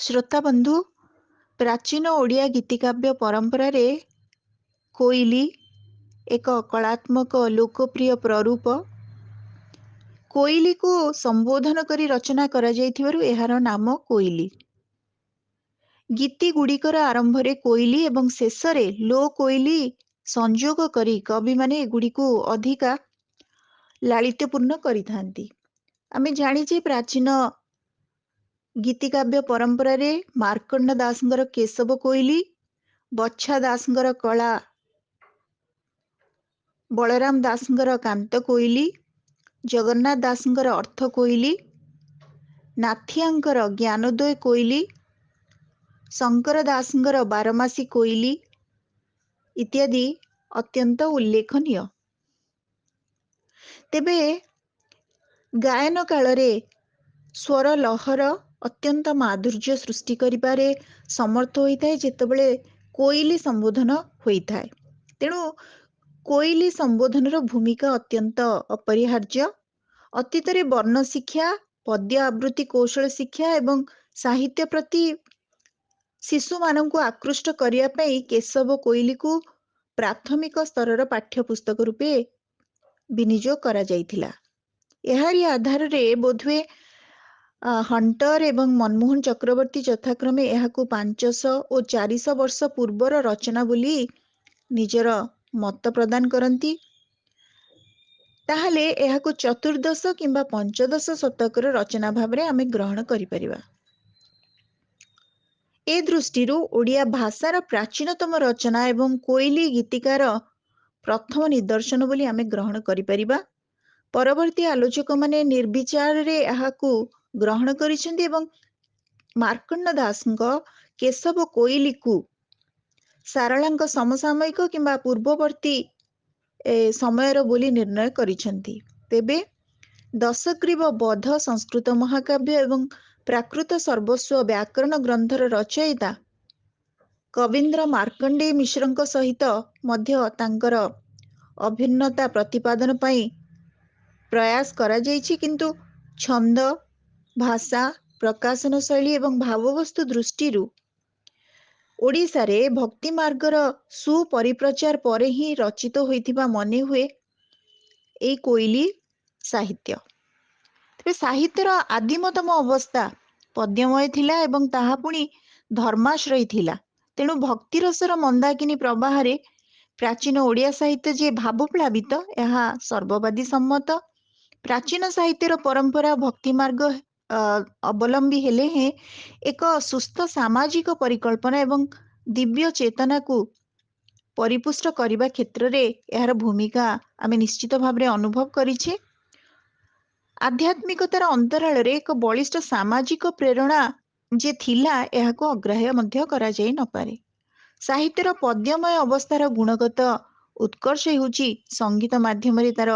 ଶ୍ରୋତା ବନ୍ଧୁ, ପ୍ରାଚୀନ ଓଡ଼ିଆ ଗୀତିକାବ୍ୟ ପରମ୍ପରାରେ କୋଇଲି ଏକ କଳାତ୍ମକ ଲୋକପ୍ରିୟ ପ୍ରରୂପ। କୋଇଲିକୁ ସମ୍ବୋଧନ କରି ରଚନା କରାଯାଇଥିବାରୁ ଏହାର ନାମ କୋଇଲି। ଗୀତିଗୁଡ଼ିକର ଆରମ୍ଭରେ କୋଇଲି ଏବଂ ଶେଷରେ ଲୋ କୋଇଲି ସଂଯୋଗ କରି କବିମାନେ ଏଗୁଡ଼ିକୁ ଅଧିକା ଲାଳିତ୍ୟପୂର୍ଣ୍ଣ କରିଥାନ୍ତି। ଆମେ ଜାଣିଛେ ପ୍ରାଚୀନ ଗୀତିକାବ୍ୟ ପରମ୍ପରାରେ ମାର୍କଣ୍ଡ ଦାସଙ୍କର କେଶବ କୋଇଲି, ବଚ୍ଛା ଦାସଙ୍କର କଳା, ବଳରାମ ଦାସଙ୍କର କାନ୍ତ କୋଇଲି, ଜଗନ୍ନାଥ ଦାସଙ୍କର ଅର୍ଥ କୋଇଲି, ନାଥିଆଙ୍କର ଜ୍ଞାନୋଦୟ କୋଇଲି, ଶଙ୍କର ଦାସଙ୍କର ବାରମାସୀ କୋଇଲି ଇତ୍ୟାଦି ଅତ୍ୟନ୍ତ ଉଲ୍ଲେଖନୀୟ। ତେବେ ଗାୟନ କାଳରେ ସ୍ୱର ଲହର ଅତ୍ୟନ୍ତ ମାଧୁର୍ଯ୍ୟ ସୃଷ୍ଟି କରିବାରେ ସମର୍ଥ ହୋଇଥାଏ ଯେତେବେଳେ କୋଇଲି ସମ୍ବୋଧନ ହୋଇଥାଏ। ତେଣୁ କୋଇଲି ସମ୍ବୋଧନର ଭୂମିକା ଅତ୍ୟନ୍ତ ଅପରିହାର୍ଯ୍ୟ। ଅତୀତରେ ବର୍ଣ୍ଣ ଶିକ୍ଷା, ପଦ୍ୟ ଆବୃତ୍ତି କୌଶଳ ଶିକ୍ଷା ଏବଂ ସାହିତ୍ୟ ପ୍ରତି ଶିଶୁମାନଙ୍କୁ ଆକୃଷ୍ଟ କରିବା ପାଇଁ କେଶବ କୋଇଲିକୁ ପ୍ରାଥମିକ ସ୍ତରର ପାଠ୍ୟପୁସ୍ତକ ରୂପେ ବିନିଯୋଗ କରାଯାଇଥିଲା। ଏହାରି ଆଧାରରେ ବୋଧହୁଏ ହଣ୍ଟର ଏବଂ ମନମୋହନ ଚକ୍ରବର୍ତ୍ତୀ ଯଥାକ୍ରମେ ଏହାକୁ 500 ଓ 400 ବର୍ଷ ପୂର୍ବର ରଚନା ବୋଲି ନିଜର ମତ ପ୍ରଦାନ କରନ୍ତି। ତାହେଲେ ଏହାକୁ ଚତୁର୍ଦ୍ଦଶ କିମ୍ବା ପଞ୍ଚଦଶ ଶତକର ରଚନା ଭାବରେ ଆମେ ଗ୍ରହଣ କରିପାରିବା। ଏ ଦୃଷ୍ଟିରୁ ଓଡ଼ିଆ ଭାଷାର ପ୍ରାଚୀନତମ ରଚନା ଏବଂ କୋଇଲି ଗୀତିକାର ପ୍ରଥମ ନିଦର୍ଶନ ବୋଲି ଆମେ ଗ୍ରହଣ କରିପାରିବା। ପରବର୍ତ୍ତୀ ଆଲୋଚକମାନେ ନିର୍ବିଚାରରେ ଏହାକୁ ଗ୍ରହଣ କରିଛନ୍ତି ଏବଂ ମାର୍କଣ୍ଡ ଦାସଙ୍କ କେଶବ କୋଇଲିକୁ ସାରଳାଙ୍କ ସମସାମୟିକ କିମ୍ବା ପୂର୍ବବର୍ତ୍ତୀ ସମୟର ବୋଲି ନିର୍ଣ୍ଣୟ କରିଛନ୍ତି। ତେବେ ଦଶଗ୍ରୀବ ବଧ ସଂସ୍କୃତ ମହାକାବ୍ୟ ଏବଂ ପ୍ରାକୃତ ସର୍ବସ୍ୱ ବ୍ୟାକରଣ ଗ୍ରନ୍ଥର ରଚୟିତା କବୀନ୍ଦ୍ର ମାର୍କଣ୍ଡେୟ ମିଶ୍ରଙ୍କ ସହିତ ମଧ୍ୟ ତାଙ୍କର ଅଭିନ୍ନତା ପ୍ରତିପାଦନ ପାଇଁ ପ୍ରୟାସ କରାଯାଇଛି, କିନ୍ତୁ ଛନ୍ଦ, ଭାଷା, ପ୍ରକାଶନ ଶୈଳୀ ଏବଂ ଭାବବସ୍ତୁ ଦୃଷ୍ଟିରୁ ଓଡ଼ିଶାରେ ଭକ୍ତି ମାର୍ଗର ସୁପରିପ୍ରଚାର ପରେ ହିଁ ରଚିତ ହୋଇଥିବା ମନେ ହୁଏ ଏଇ କୋଇଲି ସାହିତ୍ୟ। ତେବେ ସାହିତ୍ୟର ଆଦିମତମ ଅବସ୍ଥା ପଦ୍ୟମୟ ଥିଲା ଏବଂ ତାହା ପୁଣି ଧର୍ମାଶ୍ରୟୀ ଥିଲା। ତେଣୁ ଭକ୍ତିରସର ମନ୍ଦାକିନୀ ପ୍ରବାହରେ ପ୍ରାଚୀନ ଓଡ଼ିଆ ସାହିତ୍ୟ ଯେ ଭାବପ୍ଳାବିତ, ଏହା ସର୍ବବାଦୀ ସମ୍ମତ। ପ୍ରାଚୀନ ସାହିତ୍ୟର ପରମ୍ପରା ଭକ୍ତି ମାର୍ଗ ଅବଲମ୍ବୀ ହେଲେ ହେଁ ଏକ ସୁସ୍ଥ ସାମାଜିକ ପରିକଳ୍ପନା ଏବଂ ଦିବ୍ୟ ଚେତନାକୁ ପରିପୁଷ୍ଟ କରିବା କ୍ଷେତ୍ରରେ ଏହାର ଭୂମିକା ଆମେ ନିଶ୍ଚିତ ଭାବରେ ଅନୁଭବ କରିଛେ। ଆଧ୍ୟାତ୍ମିକତାର ଅନ୍ତରାଳରେ ଏକ ବଳିଷ୍ଠ ସାମାଜିକ ପ୍ରେରଣା ଯେ ଥିଲା, ଏହାକୁ ଅଗ୍ରାହ୍ୟ ମଧ୍ୟ କରାଯାଇ ନପାରେ। ସାହିତ୍ୟର ପଦ୍ୟମୟ ଅବସ୍ଥାର ଗୁଣଗତ ଉତ୍କର୍ଷ ହେଉଛି ସଙ୍ଗୀତ ମାଧ୍ୟମରେ ତାର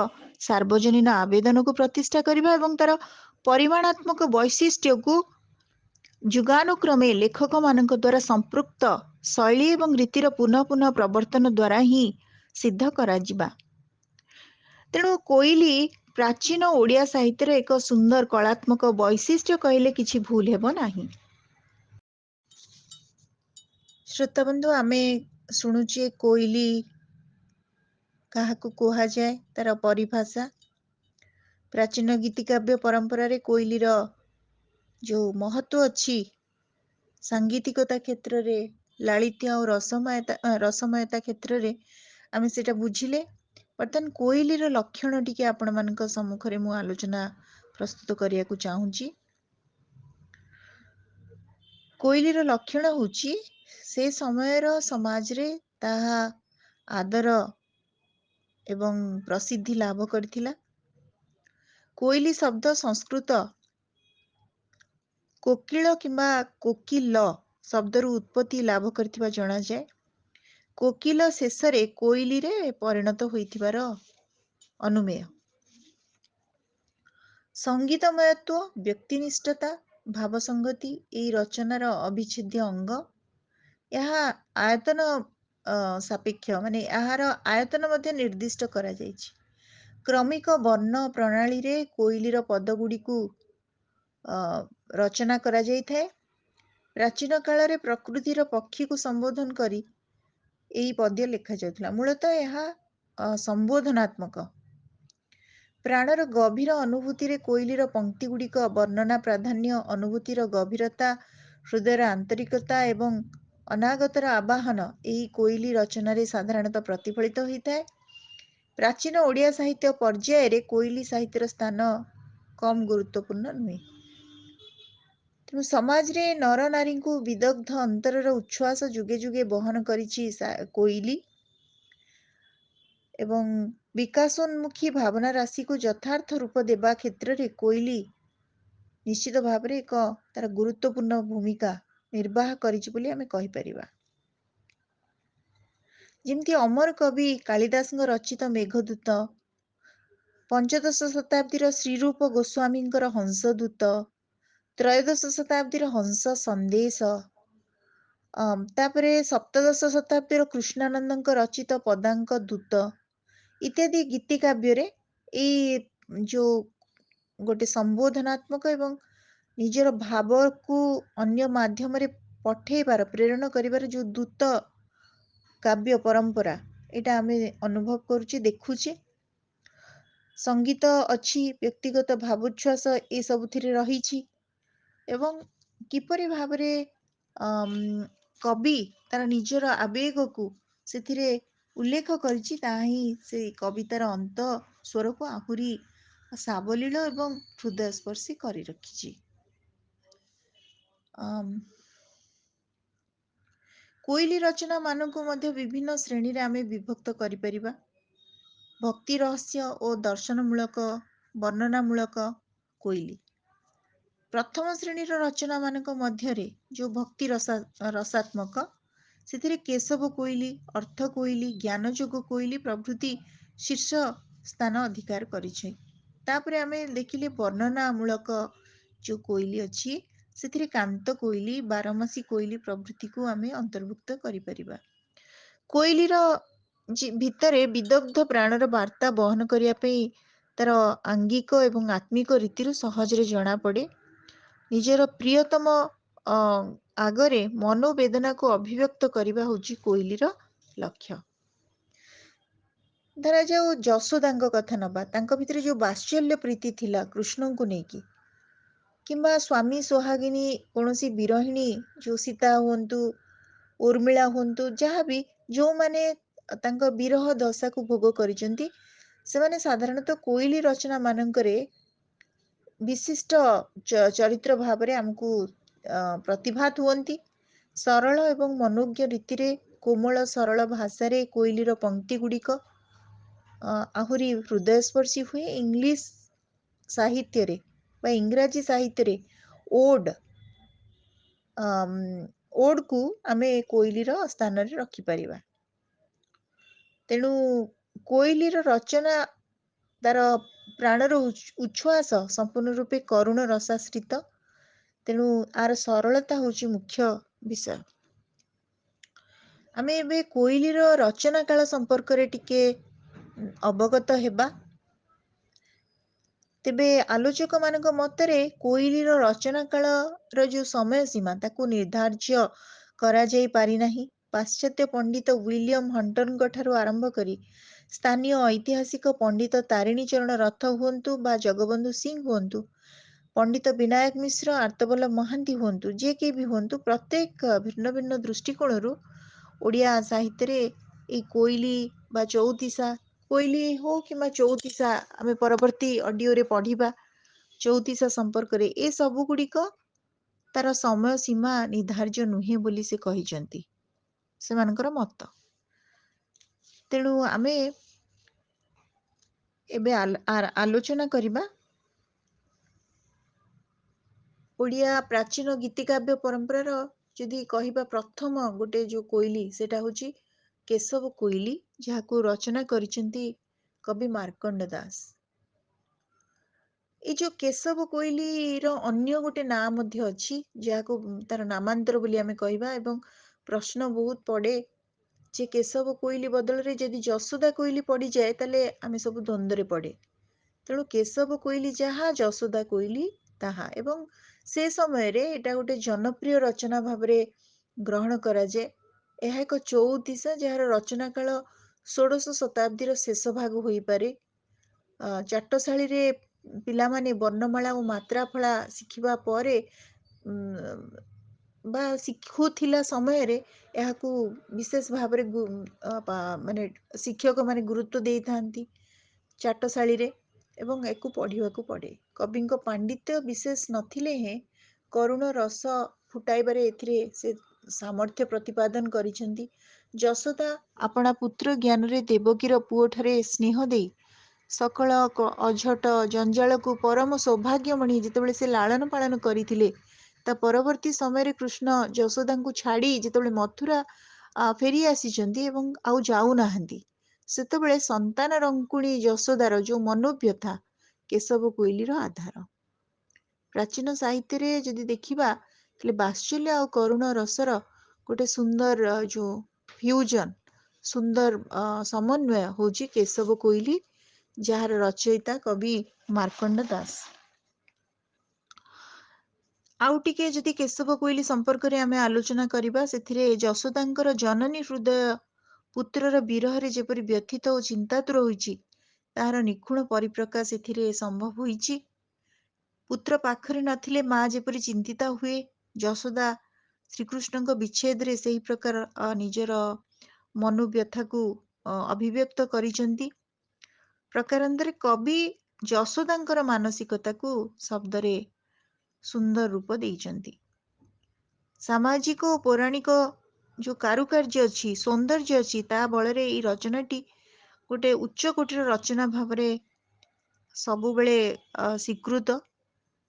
ସାର୍ବଜନୀନ ଆବେଦନକୁ ପ୍ରତିଷ୍ଠା କରିବା ଏବଂ ତାର ପରିମାଣାତ୍ମକ ବୈଶିଷ୍ଟ୍ୟକୁ ଯୁଗାନୁକ୍ରମେ ଲେଖକମାନଙ୍କ ଦ୍ୱାରା ସମ୍ପୃକ୍ତ ଶୈଳୀ ଏବଂ ରୀତିର ପୁନଃ ପୁନଃ ପ୍ରବର୍ତ୍ତନ ଦ୍ୱାରା ହିଁ ସିଦ୍ଧ କରାଯିବା। ତେଣୁ କୋଇଲି ପ୍ରାଚୀନ ଓଡ଼ିଆ ସାହିତ୍ୟର ଏକ ସୁନ୍ଦର କଳାତ୍ମକ ବୈଶିଷ୍ଟ୍ୟ କହିଲେ କିଛି ଭୁଲ ହେବ ନାହିଁ। ଶ୍ରୋତାବନ୍ଧୁ, ଆମେ ଶୁଣୁଛେ କୋଇଲି କାହାକୁ କୁହାଯାଏ, ତାର ପରିଭାଷା। ପ୍ରାଚୀନ ଗୀତିକାବ୍ୟ ପରମ୍ପରାରେ କୋଇଲିର ଯେଉଁ ମହତ୍ଵ ଅଛି ସାଙ୍ଗୀତିକତା କ୍ଷେତ୍ରରେ, ଲାଳିତ୍ୟ ଆଉ ରସମୟତା କ୍ଷେତ୍ରରେ ଆମେ ସେଟା ବୁଝିଲେ। ବର୍ତ୍ତମାନ କୋଇଲିର ଲକ୍ଷଣ ଟିକେ ଆପଣମାନଙ୍କ ସମ୍ମୁଖରେ ମୁଁ ଆଲୋଚନା ପ୍ରସ୍ତୁତ କରିବାକୁ ଚାହୁଁଛି। କୋଇଲିର ଲକ୍ଷଣ ହେଉଛି ସେ ସମୟର ସମାଜରେ ତାହା ଆଦର ଏବଂ ପ୍ରସିଦ୍ଧି ଲାଭ କରିଥିଲା। କୋଇଲି ଶବ୍ଦ ସଂସ୍କୃତ କୋକିଳ କିମ୍ବା କୋକିଲ ଶବ୍ଦରୁ ଉତ୍ପତ୍ତି ଲାଭ କରିଥିବା ଜଣାଯାଏ। କୋକିଲ ଶେଷରେ କୋଇଲିରେ ପରିଣତ ହୋଇଥିବାର ଅନୁମେୟ। ସଙ୍ଗୀତମୟତ୍ଵ, ବ୍ୟକ୍ତିନିଷ୍ଠତା, ଭାବସଂଗତି ଏହି ରଚନାର ଅବିଚ୍ଛେଦ୍ୟ ଅଙ୍ଗ। ଏହା ଆୟତନ ସାପେକ୍ଷ, ମାନେ ଏହାର ଆୟତନ ମଧ୍ୟ ନିର୍ଦ୍ଦିଷ୍ଟ କରାଯାଇଛି। କ୍ରମିକ ବର୍ଣ୍ଣ ପ୍ରଣାଳୀରେ କୋଇଲିର ପଦଗୁଡ଼ିକୁ ରଚନା କରାଯାଇଥାଏ। ପ୍ରାଚୀନ କାଳରେ ପ୍ରକୃତିର ପକ୍ଷୀକୁ ସମ୍ବୋଧନ କରି ଏହି ପଦ୍ୟ ଲେଖାଯାଉଥିଲା। ମୂଳତଃ ଏହା ସମ୍ବୋଧନାତ୍ମକ। ପ୍ରାଣର ଗଭୀର ଅନୁଭୂତିରେ କୋଇଲିର ପଂକ୍ତିଗୁଡ଼ିକ ବର୍ଣ୍ଣନା ପ୍ରାଧାନ୍ୟ, ଅନୁଭୂତିର ଗଭୀରତା, ହୃଦୟର ଆନ୍ତରିକତା ଏବଂ ଅନାଗତର ଆବାହନ ଏହି କୋଇଲି ରଚନାରେ ସାଧାରଣତଃ ପ୍ରତିଫଳିତ ହୋଇଥାଏ। ପ୍ରାଚୀନ ଓଡ଼ିଆ ସାହିତ୍ୟ ପର୍ଯ୍ୟାୟରେ କୋଇଲି ସାହିତ୍ୟର ସ୍ଥାନ କମ୍ ଗୁରୁତ୍ୱପୂର୍ଣ୍ଣ ନୁହେଁ। ତେଣୁ ସମାଜରେ ନର ନାରୀଙ୍କୁ ବିଦଗ୍ଧ ଅନ୍ତରର ଉଚ୍ଛ୍ୱାସ ଯୁଗେ ଯୁଗେ ବହନ କରିଛି କୋଇଲି ଏବଂ ବିକାଶୋନ୍ମୁଖୀ ଭାବନା ରାଶିକୁ ଯଥାର୍ଥ ରୂପ ଦେବା କ୍ଷେତ୍ରରେ କୋଇଲି ନିଶ୍ଚିତ ଭାବରେ ଏକ ତାର ଗୁରୁତ୍ୱପୂର୍ଣ୍ଣ ଭୂମିକା ନିର୍ବାହ କରିଛି ବୋଲି ଆମେ କହିପାରିବା। ଯେମିତି ଅମର କବି କାଳିଦାସଙ୍କ ରଚିତ ମେଘଦୂତ, ପଞ୍ଚଦଶ ଶତାବ୍ଦୀର ଶ୍ରୀରୂପ ଗୋସ୍ୱାମୀଙ୍କର ହଂସଦୂତ, ତ୍ରୟୋଦଶ ଶତାବ୍ଦୀର ହଂସ ସନ୍ଦେଶ, ତାପରେ ସପ୍ତଦଶ ଶତାବ୍ଦୀର କୃଷ୍ଣାନନ୍ଦଙ୍କ ରଚିତ ପଦାଙ୍କ ଦୂତ ଇତ୍ୟାଦି ଗୀତିକାବ୍ୟରେ ଏଇ ଯୋଉ ଗୋଟେ ସମ୍ବୋଧନାତ୍ମକ ଏବଂ ନିଜର ଭାବକୁ ଅନ୍ୟ ମାଧ୍ୟମରେ ପଠେଇବାର, ପ୍ରେରଣ କରିବାର ଯୋଉ ଦୂତ କାବ୍ୟ ପରମ୍ପରା, ଏଇଟା ଆମେ ଅନୁଭବ କରୁଛେ, ଦେଖୁଛେ। ସଙ୍ଗୀତ ଅଛି, ବ୍ୟକ୍ତିଗତ ଭାବୋଚ୍ଛ୍ୱାସ ଏ ସବୁଥିରେ ରହିଛି ଏବଂ କିପରି ଭାବରେ କବି ତାର ନିଜର ଆବେଗକୁ ସେଥିରେ ଉଲ୍ଲେଖ କରିଛି, ତାହା ହିଁ ସେ କବିତାର ଅନ୍ତ ସ୍ୱରକୁ ଆହୁରି ସାବଲୀଳ ଏବଂ ହୃଦୟସ୍ପର୍ଶୀ କରି ରଖିଛି। କୋଇଲି ରଚନା ମାନଙ୍କୁ ମଧ୍ୟ ବିଭିନ୍ନ ଶ୍ରେଣୀରେ ଆମେ ବିଭକ୍ତ କରିପାରିବା। ଭକ୍ତି ରହସ୍ୟ ଓ ଦର୍ଶନମୂଳକ, ବର୍ଣ୍ଣନାମୂଳକ କୋଇଲି। ପ୍ରଥମ ଶ୍ରେଣୀର ରଚନା ମାନଙ୍କ ମଧ୍ୟରେ ଯୋଉ ଭକ୍ତି ରସାତ୍ମକ, ସେଥିରେ କେଶବ କୋଇଲି, ଅର୍ଥ କୋଇଲି, ଜ୍ଞାନଯୋଗ କୋଇଲି ପ୍ରଭୃତି ଶୀର୍ଷ ସ୍ଥାନ ଅଧିକାର କରିଛି। ତାପରେ ଆମେ ଦେଖିଲେ ବର୍ଣ୍ଣନାମୂଳକ ଯୋଉ କୋଇଲି ଅଛି, ସେଥିରେ କାନ୍ତ କୋଇଲି, ବାରମାସୀ କୋଇଲି ପ୍ରଭୃତିକୁ ଆମେ ଅନ୍ତର୍ଭୁକ୍ତ କରିପାରିବା। କୋଇଲିର ଭିତରେ ବିଦଗ୍ଧ ପ୍ରାଣର ବାର୍ତ୍ତା ବହନ କରିବା ପାଇଁ ତାର ଆଙ୍ଗିକ ଏବଂ ଆତ୍ମିକ ରୀତିରୁ ସହଜରେ ଜଣାପଡ଼େ। ନିଜର ପ୍ରିୟତମ ଆଗରେ ମନୋବେଦନାକୁ ଅଭିବ୍ୟକ୍ତ କରିବା ହେଉଛି କୋଇଲିର ଲକ୍ଷ୍ୟ। ଧରାଯାଉ ଯଶୋଦାଙ୍କ କଥା ନବା, ତାଙ୍କ ଭିତରେ ଯୋଉ ବାତ୍ସଲ୍ୟ ପ୍ରୀତି ଥିଲା କୃଷ୍ଣଙ୍କୁ ନେଇକି, କିମ୍ବା ସ୍ୱାମୀ ସୋହାଗିନୀ କୌଣସି ବିରହିଣୀ ଯୋଉ ସୀତା ହୁଅନ୍ତୁ, ଉର୍ମିଳା ହୁଅନ୍ତୁ, ଯାହାବି ଯୋଉମାନେ ତାଙ୍କ ବିରହ ଦଶାକୁ ଭୋଗ କରିଛନ୍ତି, ସେମାନେ ସାଧାରଣତଃ କୋଇଲି ରଚନା ମାନଙ୍କରେ ବିଶିଷ୍ଟ ଚରିତ୍ର ଭାବରେ ଆମକୁ ପ୍ରତିଭାତ ହୁଅନ୍ତି। ସରଳ ଏବଂ ମନୋଜ୍ଞ ରୀତିରେ କୋମଳ ସରଳ ଭାଷାରେ କୋଇଲିର ପଂକ୍ତି ଗୁଡ଼ିକ ଆହୁରି ହୃଦୟସ୍ପର୍ଶୀ ହୁଏ। ଇଂଲିଶ ସାହିତ୍ୟରେ ବା ଇଂରାଜୀ ସାହିତ୍ୟରେ ଓଡକୁ ଆମେ କୋଇଲିର ସ୍ଥାନରେ ରଖିପାରିବା। ତେଣୁ କୋଇଲିର ରଚନା, ତାର ପ୍ରାଣର ଉଚ୍ଛ୍ୱାସ ସମ୍ପୂର୍ଣ୍ଣ ରୂପେ କରୁଣ ରସାଶ୍ରିତ। ତେଣୁ ଆର ସରଳତା ହେଉଛି ମୁଖ୍ୟ ବିଷୟ। ଆମେ ଏବେ କୋଇଲିର ରଚନା କାଳ ସମ୍ପର୍କରେ ଟିକେ ଅବଗତ ହେବା। ତେବେ ଆଲୋଚକ ମାନଙ୍କ ମତରେ କୋଇଲିର ରଚନା କାଳର ଯୋଉ ସମୟ ସୀମା, ତାକୁ ନିର୍ଦ୍ଧାର୍ଯ୍ୟ କରାଯାଇ ପାରିନାହିଁ। ପାଶ୍ଚାତ୍ୟ ପଣ୍ଡିତ ୱିଲିୟମ ହଣ୍ଟରଙ୍କ ଠାରୁ ଆରମ୍ଭ କରି ସ୍ଥାନୀୟ ଐତିହାସିକ ପଣ୍ଡିତ ତାରିଣୀ ଚରଣ ରଥ ହୁଅନ୍ତୁ ବା ଜଗବନ୍ଧୁ ସିଂ ହୁଅନ୍ତୁ, ପଣ୍ଡିତ ବିନାୟକ ମିଶ୍ର, ଆର୍ତ୍ତବଲ୍ଲଭ ମହାନ୍ତି ହୁଅନ୍ତୁ, ଯିଏ କେହି ବି ହୁଅନ୍ତୁ, ପ୍ରତ୍ୟେକ ଭିନ୍ନ ଭିନ୍ନ ଦୃଷ୍ଟିକୋଣରୁ ଓଡ଼ିଆ ସାହିତ୍ୟରେ ଏଇ କୋଇଲି ବା ଚଉତିଶା, କୋଇଲି ହଉ କିମ୍ବା ଚଉତିଶା, ଆମେ ପରବର୍ତ୍ତୀ ଅଡିଓରେ ପଢିବା ଚଉତିଶା ସମ୍ପର୍କରେ, ଏ ସବୁ ଗୁଡ଼ିକ ତାର ସମୟ ସୀମା ନିର୍ଦ୍ଧାର୍ଯ୍ୟ ନୁହେଁ ବୋଲି ସେ କହିଛନ୍ତି, ସେମାନଙ୍କର ମତ। ତେଣୁ ଆମେ ଏବେ ଆଲୋଚନା କରିବା ଓଡ଼ିଆ ପ୍ରାଚୀନ ଗୀତିକାବ୍ୟ ପରମ୍ପରାର, ଯଦି କହିବା ପ୍ରଥମ ଗୋଟେ ଯୋଉ କୋଇଲି, ସେଟା ହଉଛି କେଶବ କୋଇଲି, ଯାହାକୁ ରଚନା କରିଛନ୍ତି କବି ମାର୍କଣ୍ଡ ଦାସ। ଏଇ ଯୋଉ କେଶବ କୋଇଲିର ଅନ୍ୟ ଗୋଟେ ନାଁ ମଧ୍ୟ ଅଛି, ଯାହାକୁ ତାର ନାମାନ୍ତର ବୋଲି ଆମେ କହିବା, ଏବଂ ପ୍ରଶ୍ନ ବହୁତ ପଡେ ଯେ କେଶବ କୋଇଲି ବଦଳରେ ଯଦି ଯଶୋଦା କୋଇଲି ପଡିଯାଏ, ତାହେଲେ ଆମେ ସବୁ ଦ୍ୱନ୍ଦ୍ୱରେ ପଡେ। ତେଣୁ କେଶବ କୋଇଲି ଯାହା, ଯଶୋଦା କୋଇଲି ତାହା। ଏବଂ ସେ ସମୟରେ ଏଇଟା ଗୋଟେ जनप्रिय ରଚନା ଭାବରେ ଗ୍ରହଣ କରାଯାଏ। ଏହା ଏକ ଚଉତିଶା ଯାହାର ରଚନା କାଳ ଷୋଡ଼ଶ ଶତାବ୍ଦୀର ଶେଷ ଭାଗ ହୋଇପାରେ। ଚାଟଶାଳୀରେ ପିଲାମାନେ ବର୍ଣ୍ଣମାଳା ଓ ମାତ୍ରାଫଳା ଶିଖିବା ପରେ ବା ଶିଖୁଥିଲା ସମୟରେ ଏହାକୁ ବିଶେଷ ଭାବରେ ମାନେ ଶିକ୍ଷକମାନେ ଗୁରୁତ୍ୱ ଦେଇଥାନ୍ତି ଚାଟଶାଳୀରେ ଏବଂ ଏହାକୁ ପଢ଼ିବାକୁ ପଡ଼େ। କବିଙ୍କ ପାଣ୍ଡିତ୍ୟ ବିଶେଷ ନଥିଲେ ହେଁ କରୁଣ ରସ ଫୁଟାଇବାରେ ଏଥିରେ ସେ ସାମର୍ଥ୍ୟ ପ୍ରତିପାଦନ କରିଛନ୍ତି। ଯଶୋଦା ଆପଣା ପୁତ୍ର ଜ୍ଞାନରେ ଦେବକୀର ପୁଅଠାରେ ସ୍ନେହ ଦେଇ ସକଳ ଅଝଟ ଜଞ୍ଜାଳକୁ ପରମ ସୌଭାଗ୍ୟ ମଣି ଯେତେବେଳେ ସେ ଲାଳନ ପାଳନ କରିଥିଲେ, ତା ପରବର୍ତ୍ତୀ ସମୟରେ କୃଷ୍ଣ ଯଶୋଦାଙ୍କୁ ଛାଡ଼ି ଯେତେବେଳେ ମଥୁରା ଫେରି ଆସିଛନ୍ତି ଏବଂ ଆଉ ଯାଉନାହାନ୍ତି, ସେତେବେଳେ ସନ୍ତାନ ରଙ୍କୁଣୀ ଯଶୋଦାର ଯୋଉ ମନୋବ୍ୟଥା କେଶବ କୋଇଲିର ଆଧାର। ପ୍ରାଚୀନ ସାହିତ୍ୟରେ ଯଦି ଦେଖିବା ତାହେଲେ ବାତ୍ସଲ୍ୟ ଆଉ କରୁଣ ରସର ଗୋଟେ ସୁନ୍ଦର ଯୋଉ ଫ୍ୟୁଜନ, ସୁନ୍ଦର ସମନ୍ୱୟ ହଉଛି କେଶବ କୋଇଲି, ଯାହାର ରଚୟିତା କବି ମାର୍କଣ୍ଡ ଦାସ। ଆଉ ଟିକେ ଯଦି କେଶବ କୋଇଲି ସମ୍ପର୍କରେ ଆମେ ଆଲୋଚନା କରିବା, ସେଥିରେ ଯଶୋଦାଙ୍କର ଜନନୀ ହୃଦୟ ପୁତ୍ରର ବିରହରେ ଯେପରି ବ୍ୟଥିତ ଓ ଚିନ୍ତାତୁର ହୋଇଛି, ତାହାର ନିଖୁଣ ପରିପ୍ରକାଶ ଏଥିରେ ସମ୍ଭବ ହୋଇଛି। ପୁତ୍ର ପାଖରେ ନଥିଲେ ମା ଯେପରି ଚିନ୍ତିତା ହୁଏ, ଯଶୋଦା ଶ୍ରୀକୃଷ୍ଣଙ୍କ ବିଚ୍ଛେଦରେ ସେହି ପ୍ରକାର ନିଜର ମନୋବ୍ୟଥାକୁ ଅଭିବ୍ୟକ୍ତ କରିଛନ୍ତି। ପ୍ରକାରାନ୍ତରେ କବି ଯଶୋଦାଙ୍କର ମାନସିକତାକୁ ଶବ୍ଦରେ ସୁନ୍ଦର ରୂପ ଦେଇଛନ୍ତି। ସାମାଜିକ ଓ ପୌରାଣିକ ଯୋଉ କାରୁକାର୍ଯ୍ୟ ଅଛି, ସୌନ୍ଦର୍ଯ୍ୟ ଅଛି, ତା ବଳରେ ଏଇ ରଚନାଟି ଗୋଟେ ଉଚ୍ଚ କୋଟିର ରଚନା ଭାବରେ ସବୁବେଳେ ସ୍ୱୀକୃତ।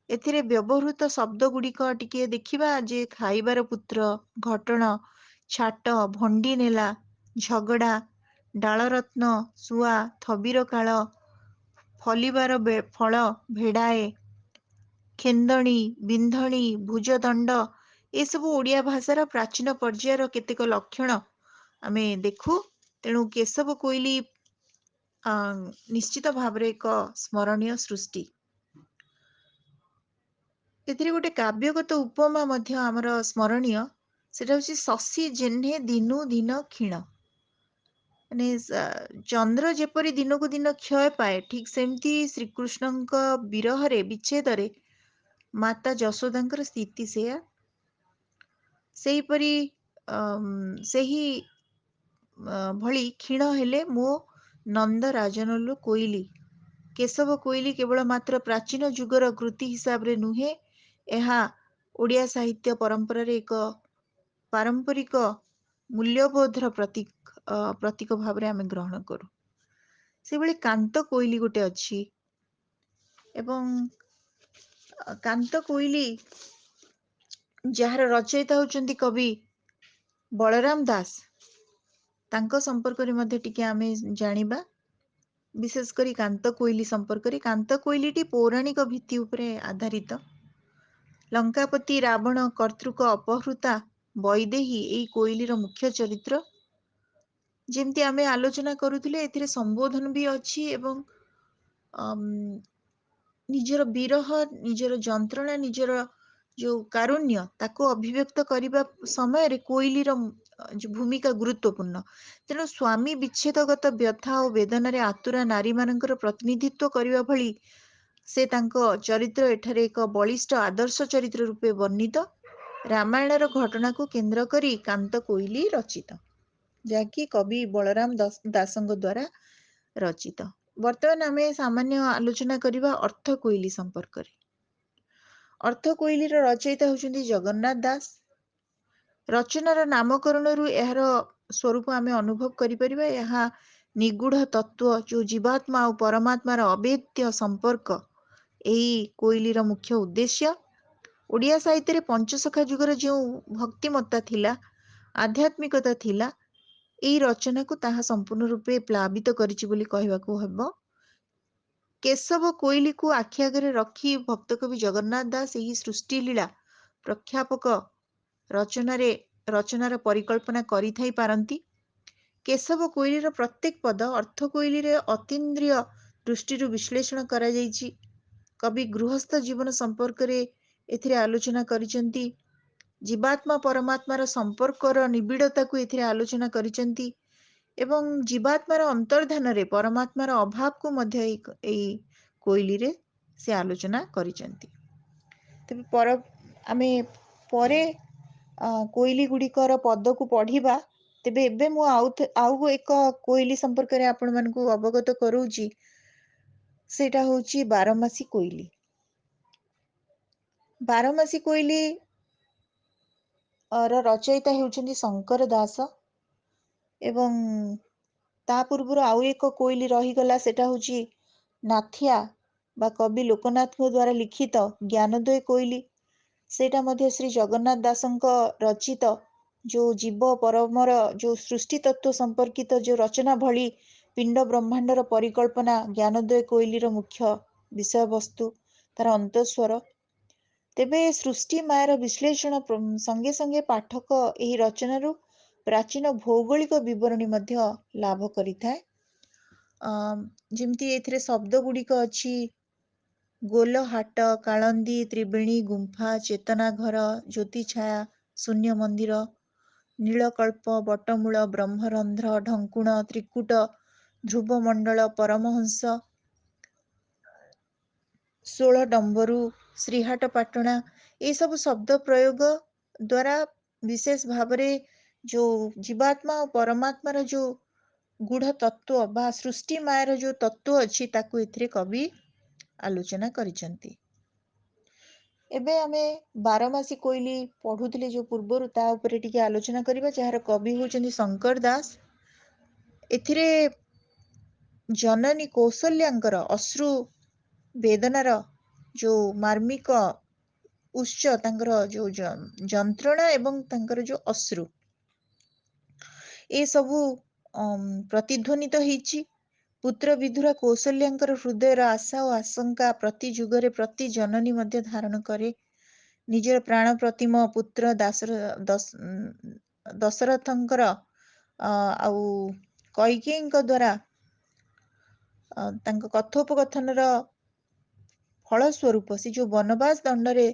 ଏଥିରେ ବ୍ୟବହୃତ ଶବ୍ଦ ଗୁଡ଼ିକ ଟିକେ ଦେଖିବା, ଯେ ଖାଇବାର ପୁତ୍ର, ଘଟଣ, ଛାଟ, ଭଣ୍ଡି ନେଲା, ଝଗଡ଼ା, ଡାଳରତ୍ନ, ଶୁଆ, ଥବିର କାଳ, ଫଲିବାର ଫଳ, ଭେଡ଼ାଏ, ଖେନ୍ଦଣି, ବିନ୍ଧଣି, ଭୁଜଦଣ୍ଡ, ଏସବୁ ଓଡ଼ିଆ ଭାଷାର ପ୍ରାଚୀନ ପର୍ଯ୍ୟାୟର କେତେକ ଲକ୍ଷଣ ଆମେ ଦେଖୁ। ତେଣୁ କେଶବ କୋଇଲି ନିଶ୍ଚିତ ଭାବରେ ଏକ ସ୍ମରଣୀୟ ସୃଷ୍ଟି। ଏଥିରେ ଗୋଟେ କାବ୍ୟଗତ ଉପମା ମଧ୍ୟ ଆମର ସ୍ମରଣୀୟ, ସେଟା ହଉଛି ଶଶୀ ଜେହ୍ନେ ଦିନୁ ଦିନ କ୍ଷୀଣ। ମାନେ ଚନ୍ଦ୍ର ଯେପରି ଦିନକୁ ଦିନ କ୍ଷୟ ପାଏ, ଠିକ୍ ସେମିତି ଶ୍ରୀକୃଷ୍ଣଙ୍କ ବିରହରେ ବିଚ୍ଛେଦରେ ମାତା ଯଶୋଦାଙ୍କର ସ୍ଥିତି ସେୟା। ସେହିପରି ସେହି ଭଳି କ୍ଷୀଣ ହେଲେ ମୋ ନନ୍ଦ ରାଜନଲୁ କୋଇଲି। କେଶବ କୋଇଲି କେବଳ ମାତ୍ର ପ୍ରାଚୀନ ଯୁଗର କୃତି ହିସାବରେ ନୁହେଁ, ଏହା ଓଡ଼ିଆ ସାହିତ୍ୟ ପରମ୍ପରାରେ ଏକ ପାରମ୍ପରିକ ମୂଲ୍ୟବୋଧର ପ୍ରତୀକ ଭାବରେ ଆମେ ଗ୍ରହଣ କରୁ। ସେଭଳି କାନ୍ତ କୋଇଲି ଗୋଟେ ଅଛି, ଏବଂ କାନ୍ତ କୋଇଲି ଯାହାର ରଚୟିତା ହେଉଛନ୍ତି କବି ବଳରାମ ଦାସ, ତାଙ୍କ ସମ୍ପର୍କରେ ମଧ୍ୟ ଟିକେ ଆମେ ଜାଣିବା। ବିଶେଷ କରି କାନ୍ତ କୋଇଲି ସମ୍ପର୍କରେ। କାନ୍ତ କୋଇଲିଟି ପୌରାଣିକ ଭିତ୍ତି ଉପରେ ଆଧାରିତ। ଲଙ୍କାପତି ରାବଣ କର୍ତ୍ତୃକ ଅପହୃତା ବୈଦେହୀ ଏଇ କୋଇଲିର ମୁଖ୍ୟ ଚରିତ୍ର। ଯେମିତି ଆମେ ଆଲୋଚନା କରୁଥିଲେ, ଏଥିରେ ସମ୍ବୋଧନ ବି ଅଛି ଏବଂ ନିଜର ବିରହ, ନିଜର ଯନ୍ତ୍ରଣା, ନିଜର ଯୋଉ କାରୁଣ୍ୟ, ତାକୁ ଅଭିବ୍ୟକ୍ତ କରିବା ସମୟରେ କୋଇଲିର ଭୂମିକା ଗୁରୁତ୍ୱପୂର୍ଣ୍ଣ। ତେଣୁ ସ୍ୱାମୀ ବିଚ୍ଛେଦଗତ ବ୍ୟଥା ଓ ବେଦନାରେ ଆତୁରା ନାରୀମାନଙ୍କର ପ୍ରତିନିଧିତ୍ୱ କରିବା ଭଳି ସେ ତାଙ୍କ ଚରିତ୍ର ଏଠାରେ ଏକ ବଳିଷ୍ଠ ଆଦର୍ଶ ଚରିତ୍ର ରୂପେ ବର୍ଣ୍ଣିତ। ରାମାୟଣର ଘଟଣାକୁ କେନ୍ଦ୍ର କରି କାନ୍ତ କୋଇଲି ରଚିତ, ଯାହାକି କବି ବଳରାମ ଦାସଙ୍କ ଦ୍ୱାରା ରଚିତ। ବର୍ତ୍ତମାନ ଆମେ ସାମାନ୍ୟ ଆଲୋଚନା କରିବା ଅର୍ଥ କୋଇଲି ସମ୍ପର୍କରେ। ଅର୍ଥ କୋଇଲିର ରଚୟିତା ହେଉଛନ୍ତି ଜଗନ୍ନାଥ ଦାସ। ରଚନାର ନାମକରଣରୁ ଏହାର ସ୍ୱରୂପ ଆମେ ଅନୁଭବ କରିପାରିବା। ଏହା ନିଗୂଢ଼ ତତ୍ତ୍ୱ, ଯୋଉ ଜୀବାତ୍ମା ଆଉ ପରମାତ୍ମାର ଅଭେଦ୍ୟ ସମ୍ପର୍କ, ଏହି କୋଇଲିର ମୁଖ୍ୟ ଉଦ୍ଦେଶ୍ୟ। ଓଡ଼ିଆ ସାହିତ୍ୟରେ ପଞ୍ଚସଖା ଯୁଗର ଯେଉଁ ଭକ୍ତିମତ୍ତା ଥିଲା, ଆଧ୍ୟାତ୍ମିକତା ଥିଲା, ଏହି ରଚନାକୁ ତାହା ସମ୍ପୂର୍ଣ୍ଣ ରୂପେ ପ୍ଲାବିତ କରିଛି ବୋଲି କହିବାକୁ ହେବ। କେଶବ କୋଇଲିକୁ ଆଖି ଆଗରେ ରଖି ଭକ୍ତକବି ଜଗନ୍ନାଥ ଦାସ ଏହି ସୃଷ୍ଟି ଲୀଳା ପ୍ରଖ୍ୟାପକ ରଚନାର ପରିକଳ୍ପନା କରିଥାଇ ପାରନ୍ତି। କେଶବ କୋଇଲିର ପ୍ରତ୍ୟେକ ପଦ ଅର୍ଥ କୋଇଲିରେ ଅତୀନ୍ଦ୍ରିୟ ଦୃଷ୍ଟିରୁ ବିଶ୍ଳେଷଣ କରାଯାଇଛି। କବି ଗୃହସ୍ଥ ଜୀବନ ସମ୍ପର୍କରେ ଏଥିରେ ଆଲୋଚନା କରିଛନ୍ତି। ଜୀବାତ୍ମା ପରମାତ୍ମାର ସମ୍ପର୍କର ନିବିଡ଼ତାକୁ ଏଥିରେ ଆଲୋଚନା କରିଛନ୍ତି ଏବଂ ଜୀବାତ୍ମାର ଅନ୍ତର୍ଧାନରେ ପରମାତ୍ମାର ଅଭାବକୁ ମଧ୍ୟ ଏଇ କୋଇଲିରେ ସେ ଆଲୋଚନା କରିଛନ୍ତି। ତେବେ ଆମେ ପରେ କୋଇଲି ଗୁଡ଼ିକର ପଦକୁ ପଢ଼ିବା। ତେବେ ଏବେ ମୁଁ ଆଉ ଏକ କୋଇଲି ସମ୍ପର୍କରେ ଆପଣମାନଙ୍କୁ ଅବଗତ କରାଉଛି। ସେଇଟା ହେଉଛି ବାରମାସୀ କୋଇଲି। ବାରମାସୀ କୋଇଲି ର ରଚୟିତା ହେଉଛନ୍ତି ଶଙ୍କର ଦାସ ଏବଂ ତା ପୂର୍ବରୁ ଆଉ ଏକ କୋଇଲି ରହିଗଲା, ସେଟା ହେଉଛି ନାଥିଆ ବା କବି ଲୋକନାଥଙ୍କ ଦ୍ୱାରା ଲିଖିତ ଜ୍ଞାନୋଦୟ କୋଇଲି। ସେଇଟା ମଧ୍ୟ ଶ୍ରୀ ଜଗନ୍ନାଥ ଦାସଙ୍କ ରଚିତ ଯୋଉ ଜୀବ ପରମର ଯୋଉ ସୃଷ୍ଟି ତତ୍ତ୍ୱ ସମ୍ପର୍କିତ ଯୋଉ ରଚନା ଭଳି ପିଣ୍ଡ ବ୍ରହ୍ମାଣ୍ଡର ପରିକଳ୍ପନା ଜ୍ଞାନୋଦୟ କୋଇଲିର ମୁଖ୍ୟ ବିଷୟବସ୍ତୁ, ତାର ଅନ୍ତଃସ୍ୱର। ତେବେ ସୃଷ୍ଟି ମାୟାର ବିଶ୍ଳେଷଣ ସଙ୍ଗେ ସଙ୍ଗେ ପାଠକ ଏହି ରଚନାରୁ ପ୍ରାଚୀନ ଭୌଗୋଳିକ ବିବରଣୀ ମଧ୍ୟ ଲାଭ କରିଥାଏ। ଯେମିତି ଏଥିରେ ଶବ୍ଦ ଗୁଡ଼ିକ ଅଛି ଗୋଲହାଟ, କାଳନ୍ଦୀ, ତ୍ରିବେଣୀ, ଗୁମ୍ଫା, ଚେତନା ଘର, ଜ୍ୟୋତିଛାୟା, ଶୂନ୍ୟ ମନ୍ଦିର, ନୀଳକଳ୍ପ, ବଟମୂଳ, ବ୍ରହ୍ମରନ୍ଧ୍ର, ଢଙ୍କୁଣ, ତ୍ରିକୁଟ, ଧ୍ରୁବମଣ୍ଡଳ, ପରମହଂସ, 16 ଡମ୍ବରୁ, ଶ୍ରୀହାଟ ପାଟଣା, ଏସବୁ ଶବ୍ଦ ପ୍ରୟୋଗ ଦ୍ୱାରା ବିଶେଷ ଭାବରେ ଯୋଉ ଜୀବାତ୍ମା ଓ ପରମାତ୍ମାର ଯୋଉ ଗୂଢ଼ ତତ୍ତ୍ୱ ବା ସୃଷ୍ଟି ମାୟାର ଯୋଉ ତତ୍ତ୍ୱ ଅଛି ତାକୁ ଏଥିରେ କବି ଆଲୋଚନା କରିଛନ୍ତି। ଏବେ ଆମେ ବାରମାସୀ କୋଇଲି ପଢୁଥିଲେ ଯୋଉ ପୂର୍ବରୁ, ତା ଉପରେ ଟିକେ ଆଲୋଚନା କରିବା, ଯାହାର କବି ହେଉଛନ୍ତି ଶଙ୍କର ଦାସ। ଏଥିରେ ଜନନୀ କୌଶଲ୍ୟାଙ୍କର ଅଶ୍ରୁ ବେଦନାର ଯୋଉ ମାର୍ମିକ ଉତ୍ସ, ତାଙ୍କର ଯୋଉ ଯନ୍ତ୍ରଣା ଏବଂ ତାଙ୍କର ଯୋଉ ଅଶ୍ରୁ, ଏସବୁ ପ୍ରତିଧ୍ୱନିତ ହେଇଛି। ପୁତ୍ର ବିଧୁରା କୌଶଲ୍ୟାଙ୍କର ହୃଦୟର ଆଶା ଓ ଆଶଙ୍କା ପ୍ରତି ଯୁଗରେ ପ୍ରତି ଜନନୀ ମଧ୍ୟ ଧାରଣ କରେ। ନିଜର ପ୍ରାଣ ପ୍ରତିମ ପୁତ୍ର ଦଶରଥଙ୍କର ଆଉ କୈକେୟୀଙ୍କ ଦ୍ୱାରା ତାଙ୍କ କଥୋପକଥନର ଫଳସ୍ୱରୂପ ସେ ଯୋଉ ବନବାସ ଦଣ୍ଡରେ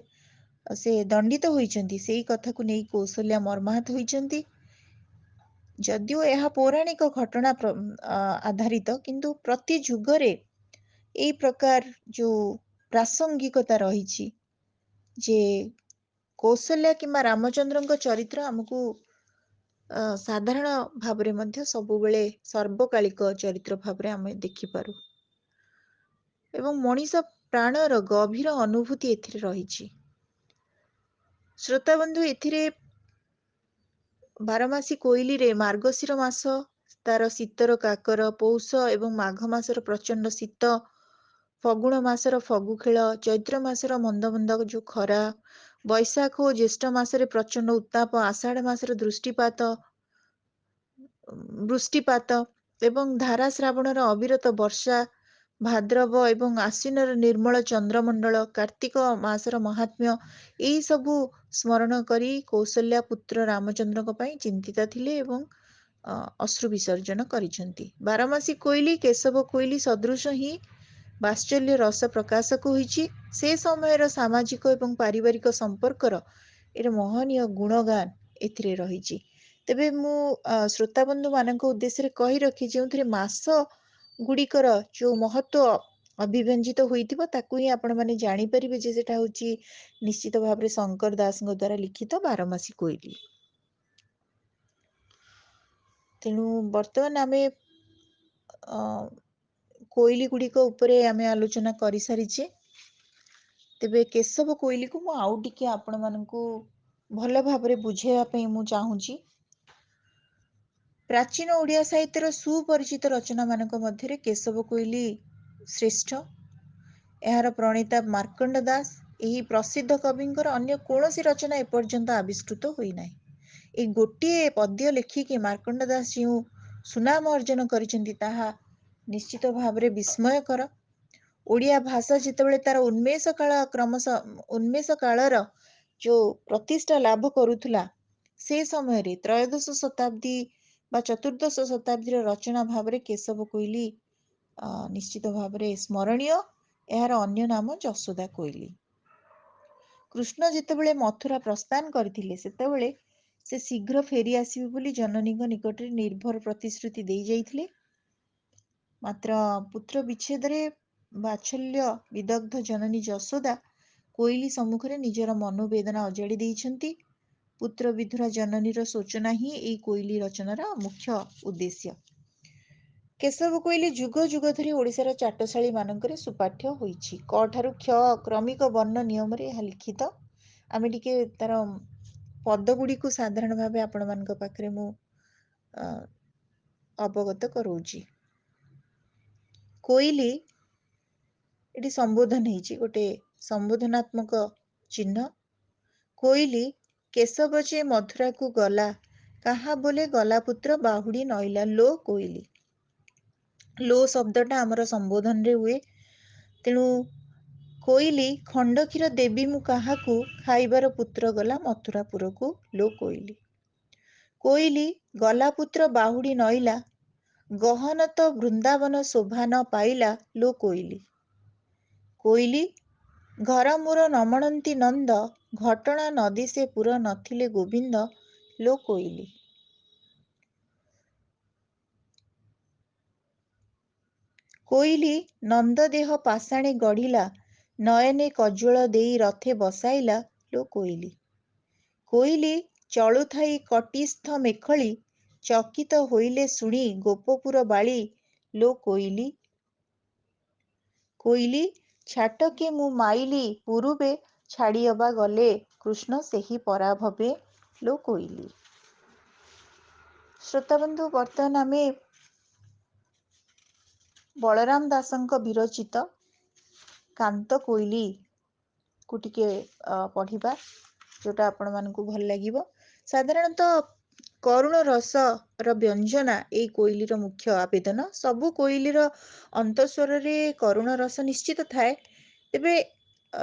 ସେ ଦଣ୍ଡିତ ହୋଇଛନ୍ତି, ସେଇ କଥାକୁ ନେଇ କୌଶଲ୍ୟା ମର୍ମାହତ ହୋଇଛନ୍ତି। ଯଦିଓ ଏହା ପୌରାଣିକ ଘଟଣା ଆଧାରିତ, କିନ୍ତୁ ପ୍ରତି ଯୁଗରେ ଏଇ ପ୍ରକାର ଯୋଉ ପ୍ରାସଙ୍ଗିକତା ରହିଛି ଯେ କୌଶଲ୍ୟା କିମ୍ବା ରାମଚନ୍ଦ୍ରଙ୍କ ଚରିତ୍ର ଆମକୁ ସାଧାରଣ ଭାବରେ ମଧ୍ୟ ସବୁବେଳେ ସର୍ବକାଳିକ ଚରିତ୍ର ଭାବରେ ଆମେ ଦେଖିପାରୁ ଏବଂ ମଣିଷ ପ୍ରାଣର ଗଭୀର ଅନୁଭୂତି ଏଥିରେ ରହିଛି। ଶ୍ରୋତାବନ୍ଧୁ, ଏଥିରେ ବାରମାସୀ କୋଇଲିରେ ମାର୍ଗଶିର ମାସ, ତାର ଶୀତର କାକର, ପୌଷ ଏବଂ ମାଘ ମାସର ପ୍ରଚଣ୍ଡ ଶୀତ, ଫଗୁଣ ମାସର ଫଗୁ ଖେଳ, ଚୈତ୍ର ମାସର ମନ୍ଦ ମନ୍ଦ ଯୋଉ ଖରା, ବୈଶାଖ ଓ ଜ୍ୟେଷ୍ଠ ମାସରେ ପ୍ରଚଣ୍ଡ ଉତ୍ତାପ, ଆଷାଢ ମାସର ବୃଷ୍ଟିପାତ ଏବଂ ଧାରା ଶ୍ରାବଣର ଅବିରତ ବର୍ଷା, ଭାଦ୍ରବ ଏବଂ ଆଶ୍ୱିନର ନିର୍ମଳ ଚନ୍ଦ୍ରମଣ୍ଡଳ, କାର୍ତ୍ତିକ ମାସର ମହାତ୍ମ୍ୟ, ଏଇ ସବୁ ସ୍ମରଣ କରି କୌଶଲ୍ୟା ପୁତ୍ର ରାମଚନ୍ଦ୍ରଙ୍କ ପାଇଁ ଚିନ୍ତିତ ଥିଲେ ଏବଂ ଅଶ୍ରୁ ବିସର୍ଜନ କରିଛନ୍ତି। ବାରମାସୀ କୋଇଲି କେଶବ କୋଇଲି ସଦୃଶ ହିଁ ବାତ୍ସଲ୍ୟ ରସ ପ୍ରକାଶକ ହୋଇଛି। ସେ ସମୟର ସାମାଜିକ ଏବଂ ପାରିବାରିକ ସମ୍ପର୍କର ଏର ମହନୀୟ ଗୁଣଗାନ ଏଥିରେ ରହିଛି। ତେବେ ମୁଁ ଶ୍ରୋତାବନ୍ଧୁ ମାନଙ୍କ ଉଦ୍ଦେଶ୍ୟରେ କହି ରଖି, ଯେଉଁଥିରେ ମାସ ଗୁଡ଼ିକର ଯୋଉ ମହତ୍ଵ ଅଭିବ୍ୟଞ୍ଜିତ ହୋଇଥିବ ତାକୁ ହିଁ ଆପଣମାନେ ଜାଣିପାରିବେ ଯେ ସେଟା ହଉଛି ନିଶ୍ଚିତ ଭାବରେ ଶଙ୍କର ଦାସଙ୍କ ଦ୍ୱାରା ଲିଖିତ ବାରମାସୀ କୋଇଲି। ତେଣୁ ବର୍ତ୍ତମାନ ଆମେ କୋଇଲି ଗୁଡ଼ିକ ଉପରେ ଆମେ ଆଲୋଚନା କରିସାରିଛେ। ତେବେ କେଶବ କୋଇଲିକୁ ମୁଁ ଆଉ ଟିକେ ଆପଣମାନଙ୍କୁ ଭଲ ଭାବରେ ବୁଝେଇବା ପାଇଁ ମୁଁ ଚାହୁଁଛି। ପ୍ରାଚୀନ ଓଡ଼ିଆ ସାହିତ୍ୟର ସୁପରିଚିତ ରଚନା ମାନଙ୍କ ମଧ୍ୟରେ କେଶବ କୋଇଲି ଶ୍ରେଷ୍ଠ। ଏହାର ପ୍ରଣେତା ମାର୍କଣ୍ଡ ଦାସ। ଏହି ପ୍ରସିଦ୍ଧ କବିଙ୍କର ଅନ୍ୟ କୌଣସି ରଚନା ଏପର୍ଯ୍ୟନ୍ତ ଆବିଷ୍କୃତ ହୋଇନାହିଁ। ଏଇ ଗୋଟିଏ ପଦ୍ୟ ଲେଖିକି ମାର୍କଣ୍ଡ ଦାସ ଯେଉଁ ସୁନାମ ଅର୍ଜନ କରିଛନ୍ତି ତାହା ନିଶ୍ଚିତ ଭାବରେ ବିସ୍ମୟକର। ଓଡ଼ିଆ ଭାଷା ଯେତେବେଳେ ତାର ଉନ୍ମେଷ କାଳର ଯୋଉ ପ୍ରତିଷ୍ଠା ଲାଭ କରୁଥିଲା, ସେ ସମୟରେ ତ୍ରୟୋଦଶ ଶତାବ୍ଦୀ ବା ଚତୁର୍ଦ୍ଦଶ ଶତାବ୍ଦୀର ରଚନା ଭାବରେ କେଶବ କୋଇଲି ନିଶ୍ଚିତ ଭାବରେ ସ୍ମରଣୀୟ। ଏହାର ଅନ୍ୟ ନାମ ଯଶୋଦା କୋଇଲି। କୃଷ୍ଣ ଯେତେବେଳେ ମଥୁରା ପ୍ରସ୍ଥାନ କରିଥିଲେ ସେତେବେଳେ ସେ ଶୀଘ୍ର ଫେରି ଆସିବେ ବୋଲି ଜନନୀଙ୍କ ନିକଟରେ ନିର୍ଭର ପ୍ରତିଶ୍ରୁତି ଦେଇ ଯାଇଥିଲେ। ମାତ୍ର ପୁତ୍ର ବିଚ୍ଛେଦରେ ବାତ୍ସଲ୍ୟ ବିଦଗ୍ଧ ଜନନୀ ଯଶୋଦା କୋଇଲି ସମ୍ମୁଖରେ ନିଜର ମନୋବେଦନା ଅଜାଡ଼ି ଦେଇଛନ୍ତି। ପୁତ୍ର ବିଧୁରା ଜନନୀର ଶୋଚନା ହିଁ ଏହି କୋଇଲି ରଚନାର ମୁଖ୍ୟ ଉଦ୍ଦେଶ୍ୟ। କେଶବ କୋଇଲି ଯୁଗ ଯୁଗ ଧରି ଓଡ଼ିଶାର ଚାଟଶାଳୀ ମାନଙ୍କରେ ସୁପାଠ୍ୟ ହୋଇଛି। କ ଠାରୁ କ୍ଷ କ୍ରମିକ ବର୍ଣ୍ଣ ନିୟମରେ ଏହା ଲିଖିତ। ଆମେ ଟିକେ ତାର ପଦଗୁଡ଼ିକୁ ସାଧାରଣ ଭାବେ ଆପଣମାନଙ୍କ ପାଖରେ ମୁଁ ଅବଗତ କରଉଛି। କୋଇଲି ଏଠି ସମ୍ବୋଧନ ହେଇଛି, ଗୋଟେ ସମ୍ବୋଧନାତ୍ମକ ଚିହ୍ନ। କୋଇଲି କେଶବ ଯେ ମଥୁରାକୁ ଗଲା, କାହା ବୋଲେ ଗଲା ପୁତ୍ର ବାହୁଡ଼ି ନଇଲା ଲୋ କୋଇଲି। ଲୋ ଶବ୍ଦଟା ଆମର ସମ୍ବୋଧନରେ ହୁଏ। ତେଣୁ କୋଇଲି ଖଣ୍ଡକ୍ଷୀର ଦେବି ମୁଁ କାହାକୁ, ଖାଇବାର ପୁତ୍ର ଗଲା ମଥୁରାପୁରକୁ ଲୋ କୋଇଲି। କୋଇଲି ଗଲା ପୁତ୍ର ବାହୁଡ଼ି ନଇଲା, ଗହନ ତ ବୃନ୍ଦାବନ ଶୋଭା ନ ପାଇଲା ଲୋ କୋଇଲି। କୋଇଲି ଘର ମୋର ନମଣନ୍ତି ନନ୍ଦ, ଘଟଣା ନଦିଶେ ପୁର ନଥିଲେ ଗୋବିନ୍ଦ ଲୋ କୋଇଲି। କୋଇଲି ନନ୍ଦ ଦେହ ପାଷାଣେ ଗଢ଼ିଲା, ନୟନେ କଜ୍ୱଳ ଦେଇ ରଥେ ବସାଇଲା ଲୋ କୋଇଲି। କୋଇଲି ଚଳୁଥାଇ କଟିସ୍ଥ ମେଖଳି, ଚକିତ ହୋଇଲେ ଶୁଣି ଗୋପପୁର ବାଳି ଲୋ କୋଇଲି। କୋଇଲି ଛାଟକେ ମୁଁ ମାଇଲି ପୁରୁବେ, ଛାଡ଼ିଅବା ଗଲେ କୃଷ୍ଣ ସେହି ପରାଭବେ ଲୋ କୋଇଲି। ଶ୍ରୋତାବନ୍ଧୁ, ବର୍ତ୍ତମାନ ଆମେ ବଳରାମ ଦାସଙ୍କ ବିରଚିତ କାନ୍ତ କୋଇଲିକୁ ଟିକେ ପଢ଼ିବା, ଯୋଉଟା ଆପଣମାନଙ୍କୁ ଭଲ ଲାଗିବ। ସାଧାରଣତଃ କରୁଣ ରସର ବ୍ୟଞ୍ଜନା ଏଇ କୋଇଲିର ମୁଖ୍ୟ ଆବେଦନ। ସବୁ କୋଇଲିର ଅନ୍ତଃସ୍ୱରରେ କରୁଣ ରସ ନିଶ୍ଚିତ ଥାଏ। ତେବେ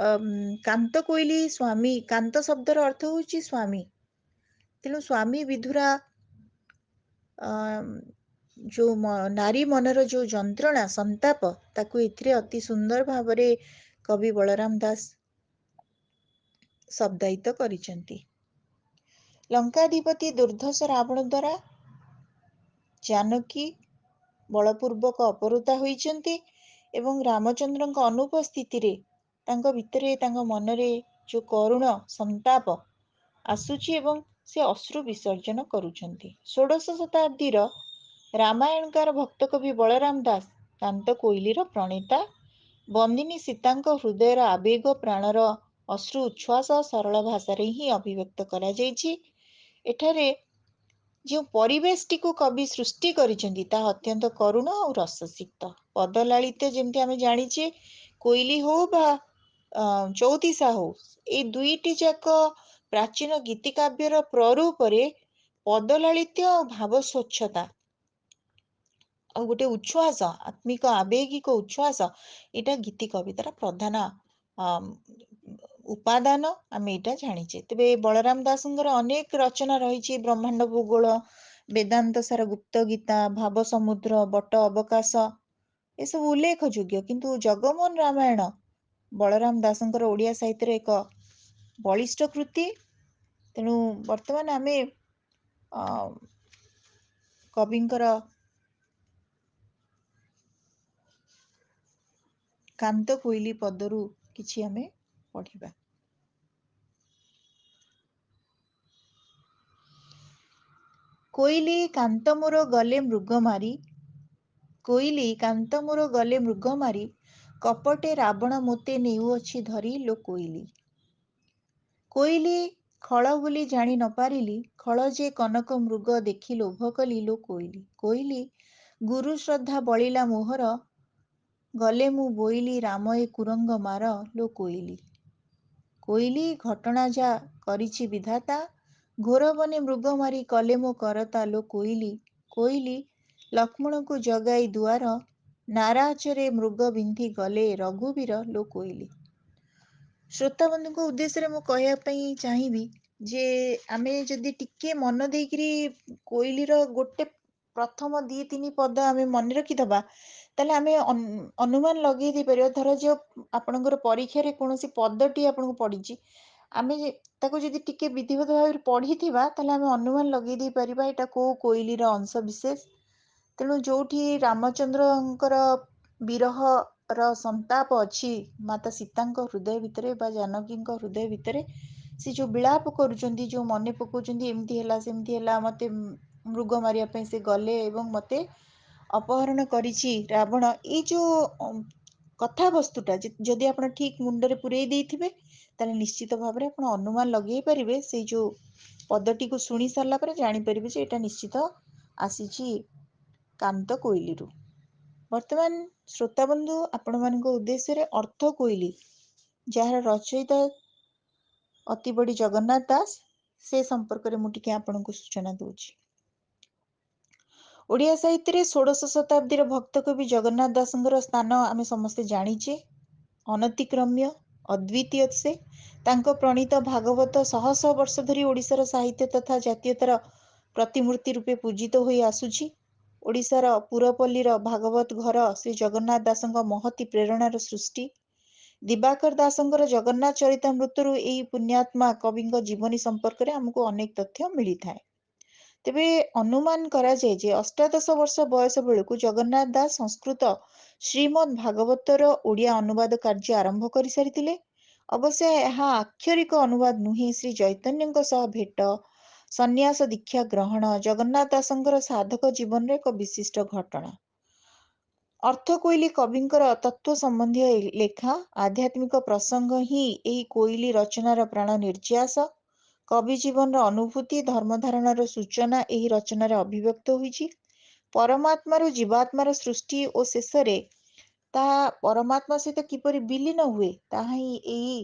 କାନ୍ତ କୋଇଲି ସ୍ୱାମୀ, କାନ୍ତ ଶବ୍ଦର ଅର୍ଥ ହେଉଛି ସ୍ୱାମୀ। ତେଣୁ ସ୍ୱାମୀ ବିଧୁରା ଯୋଉ ନାରୀ ମନର ଯୋଉ ଯନ୍ତ୍ରଣା ସନ୍ତାପ, ତାକୁ ଏଥିରେ ଅତି ସୁନ୍ଦର ଭାବରେ କବି ବଳରାମ ଦାସ ଶବ୍ଦାୟିତ କରିଛନ୍ତି। ଲଙ୍କାଧିପତି ଦୁର୍ଦ୍ଧର୍ଷ ରାବଣ ଦ୍ୱାରା ଜାନକୀ ବଳପୂର୍ବକ ଅପହୃତା ହୋଇଛନ୍ତି ଏବଂ ରାମଚନ୍ଦ୍ରଙ୍କ ଅନୁପସ୍ଥିତିରେ ତାଙ୍କ ଭିତରେ, ତାଙ୍କ ମନରେ ଯୋଉ କରୁଣ ସନ୍ତାପ ଆସୁଛି ଏବଂ ସେ ଅଶ୍ରୁ ବିସର୍ଜନ କରୁଛନ୍ତି। ଷୋଡ଼ଶ ଶତାବ୍ଦୀର ରାମାୟଣକାର ଭକ୍ତ କବି ବଳରାମ ଦାସ କାନ୍ତ କୋଇଲିର ପ୍ରଣେତା। ବନ୍ଦିନୀ ସୀତାଙ୍କ ହୃଦୟର ଆବେଗ, ପ୍ରାଣର ଅଶ୍ରୁ ଉଚ୍ଛ୍ୱାସ ସରଳ ଭାଷାରେ ହିଁ ଅଭିବ୍ୟକ୍ତ କରାଯାଇଛି। ଏଠାରେ ଯେଉଁ ପରିବେଶଟିକୁ କବି ସୃଷ୍ଟି କରିଛନ୍ତି ତାହା ଅତ୍ୟନ୍ତ କରୁଣ ଆଉ ରସସିକ୍ତ। ପଦଲାଳିତ୍ୟ ଯେମିତି ଆମେ ଜାଣିଛେ, କୋଇଲି ହଉ ବା ଚଉତିସା ହଉ, ଏଇ ଦୁଇଟି ଯାକ ପ୍ରାଚୀନ ଗୀତିକାବ୍ୟର ପ୍ରରୂପରେ ପଦଲାଳିତ୍ୟ ଆଉ ଭାବ ସ୍ୱଚ୍ଛତା ଆଉ ଗୋଟେ ଉଚ୍ଛ୍ୱାସ, ଆତ୍ମିକ ଆବେଗିକ ଉଚ୍ଛ୍ୱାସ, ଏଇଟା ଗୀତି କବିତାର ପ୍ରଧାନ ଉପାଦାନ, ଆମେ ଏଇଟା ଜାଣିଛେ। ତେବେ ବଳରାମ ଦାସଙ୍କର ଅନେକ ରଚନା ରହିଛି। ବ୍ରହ୍ମାଣ୍ଡ ଭୂଗୋଳ, ବେଦାନ୍ତ ସାର, ଗୁପ୍ତ ଗୀତା, ଭାବ ସମୁଦ୍ର, ବଟ ଅବକାଶ, ଏସବୁ ଉଲ୍ଲେଖଯୋଗ୍ୟ। କିନ୍ତୁ ଜଗମୋହନ ରାମାୟଣ ବଳରାମ ଦାସଙ୍କର ଓଡ଼ିଆ ସାହିତ୍ୟର ଏକ ବଳିଷ୍ଠ କୃତି। ତେଣୁ ବର୍ତ୍ତମାନ ଆମେ କବିଙ୍କର କାନ୍ତ କୋଇଲି ପଦରୁ କିଛି ଆମେ ପଢ଼ିବା। କୋଇଲି କାନ୍ତ ମୋର ଗଲେ ମୃଗ ମାରି, କୋଇଲି କାନ୍ତ ମୋର ଗଲେ ମୃଗ ମାରି, କପଟେ ରାବଣ ମୋତେ ନେଉଅଛି ଧରି ଲୋ କୋଇଲି। କୋଇଲି ଖଳ ବୋଲି ଜାଣି ନ ପାରିଲି, ଖଳ ଯେ କନକ ମୃଗ ଦେଖି ଲୋଭ କଲି ଲୋ କୋଇଲି। କୋଇଲି ଗୁରୁ ଶ୍ରଦ୍ଧା ବଳିଲା ମୋହର, ଗଲେ ମୁଁ ବୋଇଲି ରାମ ଏ କୁରଙ୍ଗ ମାର ଲୋ କୋଇଲି। କୋଇଲି ଘଟଣା ଯା କରିଛି ବିଧାତା, ଘୋର ବନେ ମୃଗ ମାରି କଲେ ମୋ କରତା ଲୋ କୋଇଲି। କୋଇଲି ଲକ୍ଷ୍ମଣକୁ ଜଗାଇ ଦୁଆର, ନାରାଚରେ ମୃଗ ବିନ୍ଧି ଗଲେ ରଘୁବୀର ଲୋ କୋଇଲି। ଶ୍ରୋତାବନ୍ଧୁଙ୍କ ଉଦ୍ଦେଶ୍ୟରେ ମୁଁ କହିବା ପାଇଁ ଚାହିଁବି ଯେ ଆମେ ଯଦି ଟିକେ ମନ ଦେଇକିରି କୋଇଲିର ଗୋଟେ ପ୍ରଥମ 2-3 ପଦ ଆମେ ମନେ ରଖିଦବା, ତାହେଲେ ଆମେ ଅନୁମାନ ଲଗେଇ ଦେଇପାରିବା। ଧର ଯେ ଆପଣଙ୍କର ପରୀକ୍ଷାରେ କୌଣସି ପଦଟି ଆପଣଙ୍କୁ ପଡ଼ିଛି, ଆମେ ତାକୁ ଯଦି ଟିକେ ବିଧିବଦ୍ଧ ଭାବରେ ପଢିଥିବା ତାହେଲେ ଆମେ ଅନୁମାନ ଲଗେଇ ଦେଇ ପାରିବା ଏଇଟା କୋଉ କୋଇଲିର ଅଂଶ ବିଶେଷ। ତେଣୁ ଯୋଉଠି ରାମଚନ୍ଦ୍ରଙ୍କର ବିରହର ସନ୍ତାପ ଅଛି ମାତା ସୀତାଙ୍କ ହୃଦୟ ଭିତରେ ବା ଜାନକୀଙ୍କ ହୃଦୟ ଭିତରେ, ସେ ଯୋଉ ବିଳାପ କରୁଛନ୍ତି, ଯୋଉ ମନେ ପକାଉଛନ୍ତି ଏମିତି ହେଲା ସେମିତି ହେଲା, ମତେ ମୃଗ ମାରିବା ପାଇଁ ସେ ଗଲେ ଏବଂ ମତେ ଅପହରଣ କରିଛି ରାବଣ, ଏଇ ଯୋଉ କଥାବସ୍ତୁଟା ଯଦି ଆପଣ ଠିକ ମୁଣ୍ଡରେ ପୂରେଇ ଦେଇଥିବେ ତାହେଲେ ନିଶ୍ଚିତ ଭାବରେ ଆପଣ ଅନୁମାନ ଲଗେଇ ପାରିବେ, ସେଇ ଯୋଉ ପଦଟିକୁ ଶୁଣି ସାରିଲା ପରେ ଜାଣିପାରିବେ ଯେ ଏଇଟା ନିଶ୍ଚିତ ଆସିଛି କାନ୍ତ କୋଇଲିରୁ। ବର୍ତ୍ତମାନ ଶ୍ରୋତାବନ୍ଧୁ, ଆପଣମାନଙ୍କ ଉଦ୍ଦେଶ୍ୟରେ ଅର୍ଥ କୋଇଲି, ଯାହାର ରଚୟିତା ଅତି ବଡ଼ି ଜଗନ୍ନାଥ ଦାସ, ସେ ସମ୍ପର୍କରେ ମୁଁ ଟିକେ ଆପଣଙ୍କୁ ସୂଚନା ଦଉଛି। ଓଡ଼ିଆ ସାହିତ୍ୟରେ ଷୋଡ଼ଶ ଶତାବ୍ଦୀର ଭକ୍ତ କବି ଜଗନ୍ନାଥ ଦାସଙ୍କର ସ୍ଥାନ ଆମେ ସମସ୍ତେ ଜାଣିଛେ, ଅନତିକ୍ରମ୍ୟ, ଅଦ୍ୱିତୀୟ। ସେ ତାଙ୍କ ପ୍ରଣୀତ ଭାଗବତ ଶହ ଶହ ବର୍ଷ ଧରି ଓଡ଼ିଶାର ସାହିତ୍ୟ ତଥା ଜାତୀୟତାର ପ୍ରତିମୂର୍ତ୍ତି ରୂପେ ପୂଜିତ ହୋଇ ଆସୁଛି। ଓଡ଼ିଶାର ପୁରପଲ୍ଲୀର ଭାଗବତ ଘର ଶ୍ରୀ ଜଗନ୍ନାଥ ଦାସଙ୍କ ମହତୀ ପ୍ରେରଣାର ସୃଷ୍ଟି। ଦିବାକର ଦାସଙ୍କର ଜଗନ୍ନାଥ ଚରିତାମୃତରୁ ଏହି ପୁଣ୍ୟାତ୍ମା କବିଙ୍କ ଜୀବନୀ ସମ୍ପର୍କରେ ଆମକୁ ଅନେକ ତଥ୍ୟ ମିଳିଥାଏ। ତେବେ ଅନୁମାନ କରାଯାଏ ଯେ ଅଷ୍ଟାଦଶ ବର୍ଷ ବୟସ ବେଳକୁ ଜଗନ୍ନାଥ ଦାସ ସଂସ୍କୃତ ଶ୍ରୀମଦ୍ ଭାଗବତର ଓଡ଼ିଆ ଅନୁବାଦ କାର୍ଯ୍ୟ ଆରମ୍ଭ କରିସାରିଥିଲେ। ଅବଶ୍ୟ ଏହା ଆକ୍ଷରିକ ଅନୁବାଦ ନୁହେଁ। ଶ୍ରୀ ଚୈତନ୍ୟଙ୍କ ସହ ଭେଟ, ସନ୍ନ୍ୟାସ ଦୀକ୍ଷା ଗ୍ରହଣ ଜଗନ୍ନାଥ ଦାସଙ୍କର ସାଧକ ଜୀବନରେ ଏକ ବିଶିଷ୍ଟ ଘଟଣା। ଅର୍ଥ କୋଇଲି କବିଙ୍କର ତତ୍ତ୍ୱ ସମ୍ବନ୍ଧୀୟ ଲେଖା, ଆଧ୍ୟାତ୍ମିକ ପ୍ରସଙ୍ଗ ହିଁ ଏହି କୋଇଲି ରଚନାର ପ୍ରାଣ ନିର୍ଯାସ। କବି ଜୀବନର ଅନୁଭୂତି, ଧର୍ମଧାରଣାର ସୂଚନା ଏହି ରଚନାରେ ଅଭିବ୍ୟକ୍ତ ହୋଇଛି। ପରମାତ୍ମାରୁ ଜୀବାତ୍ମାର ସୃଷ୍ଟି ଓ ଶେଷରେ ତାହା ପରମାତ୍ମା ସହିତ କିପରି ବିଲୀନ ହୁଏ, ତାହା ହିଁ ଏହି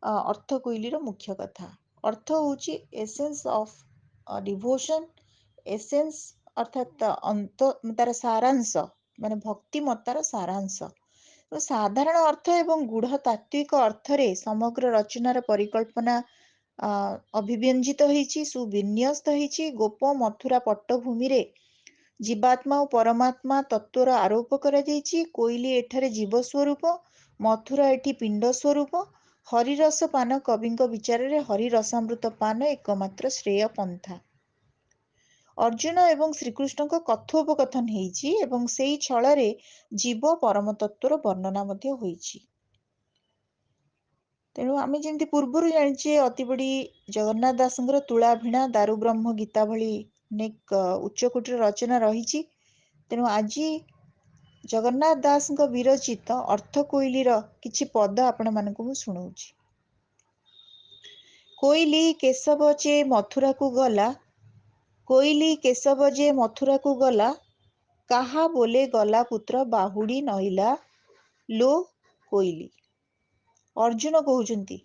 ଅର୍ଥ କୋଇଲିର ମୁଖ୍ୟ କଥା। ଅର୍ଥ ହେଉଛି ଏସେନ୍ସ ଅଫ ଡିଭୋସନ, ଏସେନ୍ସ ଅର୍ଥାତ୍ ତାର ସାରାଂଶ, ମାନେ ଭକ୍ତିମତାର ସାରାଂଶ। ସାଧାରଣ ଅର୍ଥ ଏବଂ ଗୂଢ଼ ତାତ୍ତ୍ୱିକ ଅର୍ଥରେ ସମଗ୍ର ରଚନାର ପରିକଳ୍ପନା ଅଭିବ୍ୟଞ୍ଜିତ ହେଇଛି, ସୁବିନ୍ୟସ୍ତ ହେଇଛି। ଗୋପ ମଥୁରା ପଟ୍ଟଭୂମିରେ ଜୀବାତ୍ମା ଓ ପରମାତ୍ମା ତତ୍ତ୍ୱର ଆରୋପ କରାଯାଇଛି। କୋଇଲି ଏଠାରେ ଜୀବ ସ୍ୱରୂପ, ମଥୁରା ଏଠି ପିଣ୍ଡ ସ୍ୱରୂପ। ହରିରସ ପାନ କବିଙ୍କ ବିଚାରରେ ହରିରସାମୃତ ପାନ ଏକମାତ୍ର ଶ୍ରେୟ ପନ୍ଥା। ଅର୍ଜୁନ ଏବଂ ଶ୍ରୀକୃଷ୍ଣଙ୍କ କଥୋପକଥନ ହେଇଛି ଏବଂ ସେଇ ଛଳରେ ଜୀବ ପରମ ତତ୍ତ୍ୱର ବର୍ଣ୍ଣନା ମଧ୍ୟ ହୋଇଛି। ତେଣୁ ଆମେ ଯେମିତି ପୂର୍ବରୁ ଜାଣିଛେ ଅତିବଡ଼ି ଜଗନ୍ନାଥ ଦାସଙ୍କର ତୁଳାଭିଣା, ଦାରୁ ବ୍ରହ୍ମ ଗୀତା ଭଳି ଅନେକ ଉଚ୍ଚକୋଟୀର ରଚନା ରହିଛି। ତେଣୁ ଆଜି ଜଗନ୍ନାଥ ଦାସଙ୍କ ବିରଚିତ ଅର୍ଥ କୋଇଲିର କିଛି ପଦ ଆପଣମାନଙ୍କୁ ମୁଁ ଶୁଣଉଛି। କୋଇଲି କେଶବ ଯେ ମଥୁରାକୁ ଗଲା, କୋଇଲି କେଶବ ଯେ ମଥୁରାକୁ ଗଲା, କାହା ବୋଲେ ଗଲା ପୁତ୍ର ବାହୁଡ଼ି ନଇଲା ଲୋ କୋଇଲି। ଅର୍ଜୁନ କହୁଛନ୍ତି,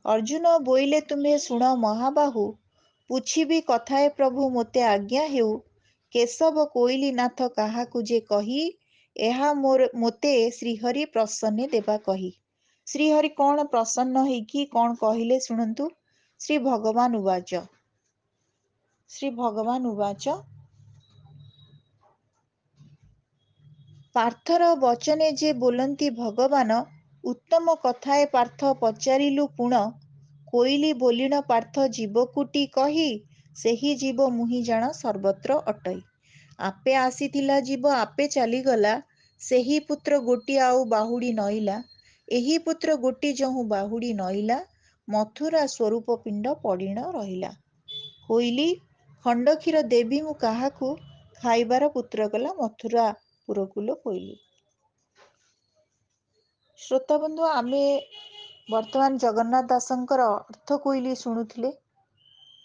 ଅର୍ଜୁନ ବୋଇଲେ ତୁମେ ଶୁଣ ମହାବାହୁ, ପୁଛିବି କଥାଏ ପ୍ରଭୁ ମୋତେ ଆଜ୍ଞା ହେଉ, କେଶବ କୋଇଲି ନାଥ କାହାକୁ ଯେ କହି, ଏହା ମୋତେ ଶ୍ରୀହରି ପ୍ରସନ୍ନେ ଦେବା କହି। ଶ୍ରୀହରି କଣ ପ୍ରସନ୍ନ ହେଇକି କଣ କହିଲେ ଶୁଣନ୍ତୁ। ଶ୍ରୀ ଭଗବାନ ଉବାଚ, ଶ୍ରୀ ଭଗବାନ ଉବାଚ, ପାର୍ଥର ବଚନେ ଯେ ବୋଲନ୍ତି ଭଗବାନ, ଉତ୍ତମ କଥାଏ ପାର୍ଥ ପଚାରିଲୁ ପୁଣ, କୋଇଲି ବୋଲିଣ ପାର୍ଥ ଜୀବକୁଟି କହି, ସେହି ଜୀବ ମୁହିଁ ଜାଣ ସର୍ବତ୍ର ଅଟଇ। ଆପେ ଆସିଥିଲା ଜୀବ ଆପେ ଚାଲିଗଲା, ସେହି ପୁତ୍ର ଗୋଟି ଆଉ ବାହୁଡ଼ି ନଇଲା, ଏହି ପୁତ୍ର ଗୋଟି ଯହୁଁ ବାହୁଡ଼ି ନଇଲା, ମଥୁରା ସ୍ୱରୂପ ପିଣ୍ଡ ପଡ଼ିଣ ରହିଲା। କୋଇଲି ଖଣ୍ଡକ୍ଷୀର ଦେବି ମୁଁ କାହାକୁ, ଖାଇବାର ପୁତ୍ର କଲା ମଥୁରା ପୁରକୁଲ କୋଇଲି। ଶ୍ରୋତାବନ୍ଧୁ, ଆମେ ବର୍ତ୍ତମାନ ଜଗନ୍ନାଥ ଦାସଙ୍କର ଅର୍ଥ କୋଇଲି ଶୁଣୁଥିଲେ।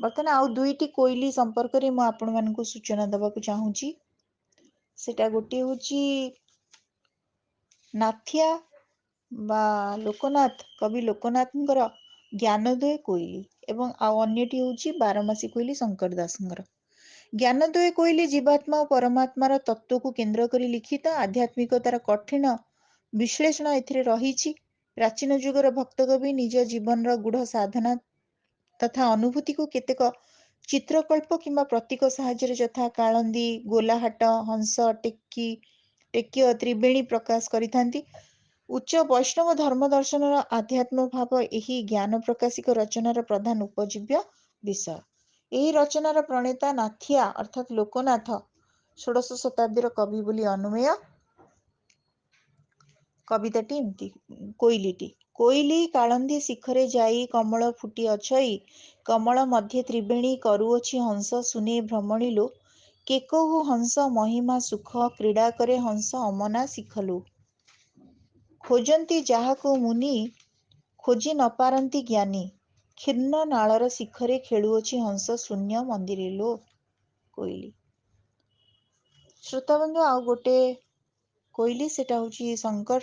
ବର୍ତ୍ତମାନ ଆଉ ଦୁଇଟି କୋଇଲି ସମ୍ପର୍କରେ ମୁଁ ଆପଣମାନଙ୍କୁ ସୂଚନା ଦେବାକୁ ଚାହୁଁଛି। ସେଟା ଗୋଟିଏ ହେଉଛି ନାଥିଆ ବା ଲୋକନାଥ, କବି ଲୋକନାଥଙ୍କର ଜ୍ଞାନୋଦୟ କୋଇଲି ଏବଂ ଆଉ ଅନ୍ୟଟି ହେଉଛି ବାରମାସୀ କୋଇଲି ଶଙ୍କର ଦାସଙ୍କର। ଜ୍ଞାନୋଦୟ କୋଇଲି ଜୀବାତ୍ମା ଓ ପରମାତ୍ମାର ତତ୍ତ୍ୱକୁ କେନ୍ଦ୍ର କରି ଲିଖିତ। ଆଧ୍ୟାତ୍ମିକତାର କଠିନ ବିଶ୍ଳେଷଣ ଏଥିରେ ରହିଛି। ପ୍ରାଚୀନ ଯୁଗର ଭକ୍ତକବି ନିଜ ଜୀବନର ଗୂଢ଼ ସାଧନା ତଥା ଅନୁଭୂତିକୁ କେତେକ ଚିତ୍ରକଳ୍ପ କିମ୍ବା ପ୍ରତୀକ ସାହାଯ୍ୟରେ ଯଥା କାଳନ୍ଦୀ, ଗୋଲାହାଟ, ହଂସ, ଟେକିଅ, ତ୍ରିବେଣୀ ପ୍ରକାଶ କରିଥାନ୍ତି। ଉଚ୍ଚ ବୈଷ୍ଣବ ଧର୍ମ ଦର୍ଶନର ଆଧ୍ୟାତ୍ମ ଭାବ ଏହି ଜ୍ଞାନ ପ୍ରକାଶିକ ରଚନାର ପ୍ରଧାନ ଉପଜୀବ୍ୟ ବିଷୟ। ଏହି ରଚନାର ପ୍ରଣେତା ନାଥିଆ ଅର୍ଥାତ୍ ଲୋକନାଥ ଷୋଡ଼ଶ ଶତାବ୍ଦୀର କବି ବୋଲି ଅନୁମେୟ। କବିତାଟି ଏମିତି, କୋଇଲିଟି। କୋଇଲି କାଳନ୍ଦୀ ଶିଖରେ ଯାଇ କମଳ ଫୁଟି ଅଛଇ, କମଳ ମଧ୍ୟେ ତ୍ରିବେଣୀ କରୁଅଛି ହଂସ ଶୁନେ ଭ୍ରମଣିଲୋ, କେକହୁ ହଂସ ମହିମା ସୁଖ କ୍ରୀଡ଼ା କରେ ହଂସ ଅମନା ଶିଖଲୁ। ଖୋଜନ୍ତି ଯାହାକୁ ମୁନି ଖୋଜି ନ ପାରନ୍ତି ଜ୍ଞାନୀ, କ୍ଷୀର୍ଣ୍ଣ ନାଳର ଶିଖରେ ଖେଳୁଅଛି ହଂସ ଶୂନ୍ୟ ମନ୍ଦିରେ ଲୋ। କୋଇଲି। ଶ୍ରୋତାବନ୍ଧୁ, ଆଉ ଗୋଟେ କୋଇଲି, ସେଟା ହଉଛି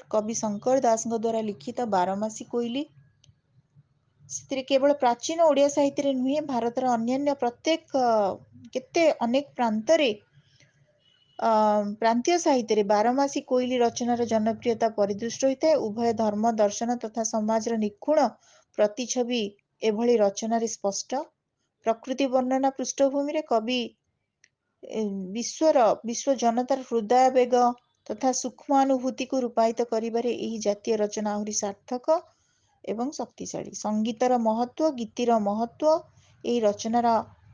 କବି ଶଙ୍କର ଦାସଙ୍କ ଦ୍ୱାରା ଲିଖିତ ବାରମାସୀ କୋଇଲି। ସେଥିରେ କେବଳ ପ୍ରାଚୀନ ଓଡ଼ିଆ ସାହିତ୍ୟରେ ନୁହେଁ, ଭାରତର ଅନ୍ୟାନ୍ୟ କେତେ ଅନେକ ପ୍ରାନ୍ତୀୟ ସାହିତ୍ୟରେ ବାରମାସୀ କୋଇଲି ରଚନାର ଜନପ୍ରିୟତା ପରିଦୃଷ୍ଟ ହୋଇଥାଏ। ଉଭୟ ଧର୍ମ ଦର୍ଶନ ତଥା ସମାଜର ନିଖୁଣ ପ୍ରତିଛବି ଏଭଳି ରଚନାରେ ସ୍ପଷ୍ଟ। ପ୍ରକୃତି ବର୍ଣ୍ଣନା ପୃଷ୍ଠଭୂମିରେ କବି ବିଶ୍ୱ ଜନତାର ହୃଦୟାବେଗ ତଥା ସୂକ୍ଷ୍ମାନୁଭୂତିକୁ ରୂପାୟିତ କରିବାରେ ଏହି ଜାତୀୟ ରଚନା ଆହୁରି ସାର୍ଥକ ଏବଂ ଶକ୍ତିଶାଳୀ। ସଙ୍ଗୀତର ମହତ୍ତ୍ୱ, ଗୀତିର ମହତ୍ତ୍ୱ ଏହି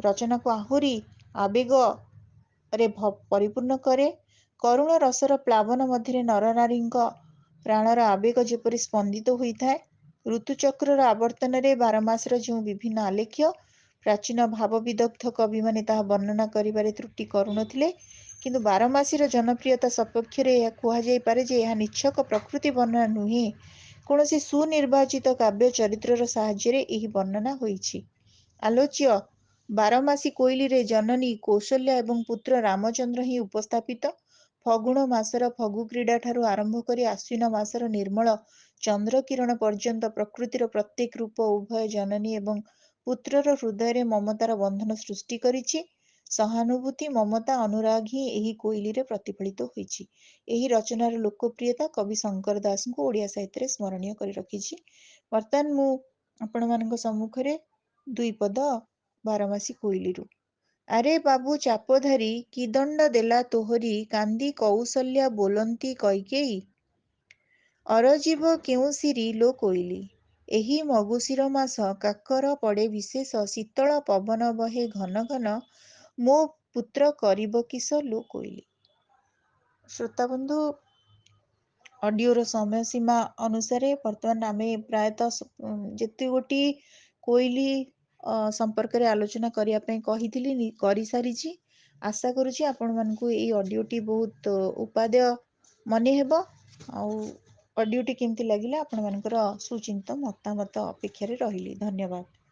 ରଚନାକୁ ଆହୁରି ଆବେଗରେ ପରିପୂର୍ଣ୍ଣ କରେ। କରୁଣ ରସର ପ୍ଲାବନ ମଧ୍ୟରେ ନରନାରୀଙ୍କ ପ୍ରାଣର ଆବେଗ ଯେପରି ସ୍ପନ୍ଦିତ ହୋଇଥାଏ। ଋତୁଚକ୍ରର ଆବର୍ତ୍ତନରେ ବାରମାସର ଯେଉଁ ବିଭିନ୍ନ ଆଲେଖ୍ୟ, ପ୍ରାଚୀନ ଭାବବିଦଗ୍ଧ କବିମାନେ ତାହା ବର୍ଣ୍ଣନା କରିବାରେ ତ୍ରୁଟି କରୁନଥିଲେ, କିନ୍ତୁ ବାରମାସୀର ଜନପ୍ରିୟତା ସପକ୍ଷରେ ଏହା କୁହାଯାଇପାରେ ଯେ ଏହା ନିଛକ ପ୍ରକୃତି ବର୍ଣ୍ଣନା ନୁହେଁ, କୌଣସି ସୁନିର୍ବାଚିତ କାବ୍ୟ ଚରିତ୍ରର ସାହାଯ୍ୟରେ ଏହି ବର୍ଣ୍ଣନା ହୋଇଛି। ଆଲୋଚ୍ୟ ବାରମାସୀ କୋଇଲିରେ ଜନନୀ କୌଶଲ୍ୟା ଏବଂ ପୁତ୍ର ରାମଚନ୍ଦ୍ର ହିଁ ଉପସ୍ଥାପିତ। ଫଗୁଣ ମାସର ଫଗୁ କ୍ରୀଡ଼ା ଠାରୁ ଆରମ୍ଭ କରି ଆଶ୍ୱିନ ମାସର ନିର୍ମଳ ଚନ୍ଦ୍ରକିରଣ ପର୍ଯ୍ୟନ୍ତ ପ୍ରକୃତିର ପ୍ରତ୍ୟେକ ରୂପ ଉଭୟ ଜନନୀ ଏବଂ ପୁତ୍ରର ହୃଦୟରେ ମମତାର ବନ୍ଧନ ସୃଷ୍ଟି କରିଛି। ସହାନୁଭୂତି, ମମତା, ଅନୁରାଗ ହିଁ ଏହି କୋଇଲିରେ ପ୍ରତିଫଳିତ ହୋଇଛି। ଏହି ରଚନାର ଲୋକପ୍ରିୟତା କବି ଶଙ୍କର ଦାସଙ୍କୁ ଓଡ଼ିଆ ସାହିତ୍ୟରେ ସ୍ମରଣୀୟ କରି ରଖିଛି। ବର୍ତ୍ତମାନ ମୁଁ ଆପଣମାନଙ୍କ ସମ୍ମୁଖରେ ଦୁଇ ପଦ ବାରମାସୀ କୋଇଲିରୁ। ଆରେ ବାବୁ ଚାପଧାରୀ, କି ଦଣ୍ଡ ଦେଲା ତୋହରି, କାନ୍ଦି କୌଶଲ୍ୟା ବୋଲନ୍ତି କୈକେୟୀ, ଅରଜିବ କେଉଁ ସିରି ଲୋ କୋଇଲି, ଏହି ମଗୁଶିର ମାସ, କାକର ପଡ଼େ ବିଶେଷ, ଶୀତଳ ପବନ ବହେ ଘନ ଘନ, ମୋ ପୁତ୍ର କରିବ କିସ ଲୋ କୋଇଲି। ଶ୍ରୋତାବନ୍ଧୁ, ଅଡ଼ିଓର ସମୟସୀମା ଅନୁସାରେ ବର୍ତ୍ତମାନ ଆମେ ପ୍ରାୟତଃ ଯେତେ ଗୋଟି କୋଇଲି ସମ୍ପର୍କରେ ଆଲୋଚନା କରିବା ପାଇଁ କହିଥିଲି କରିସାରିଛି। ଆଶା କରୁଛି ଆପଣମାନଙ୍କୁ ଏଇ ଅଡ଼ିଓଟି ବହୁତ ଉପାଦେୟ ମନେ ହେବ। ଆଉ ଅଡ଼ିଓଟି କେମିତି ଲାଗିଲା ଆପଣମାନଙ୍କର ସୁଚିନ୍ତିତ ମତାମତ ଅପେକ୍ଷାରେ ରହିଲି। ଧନ୍ୟବାଦ।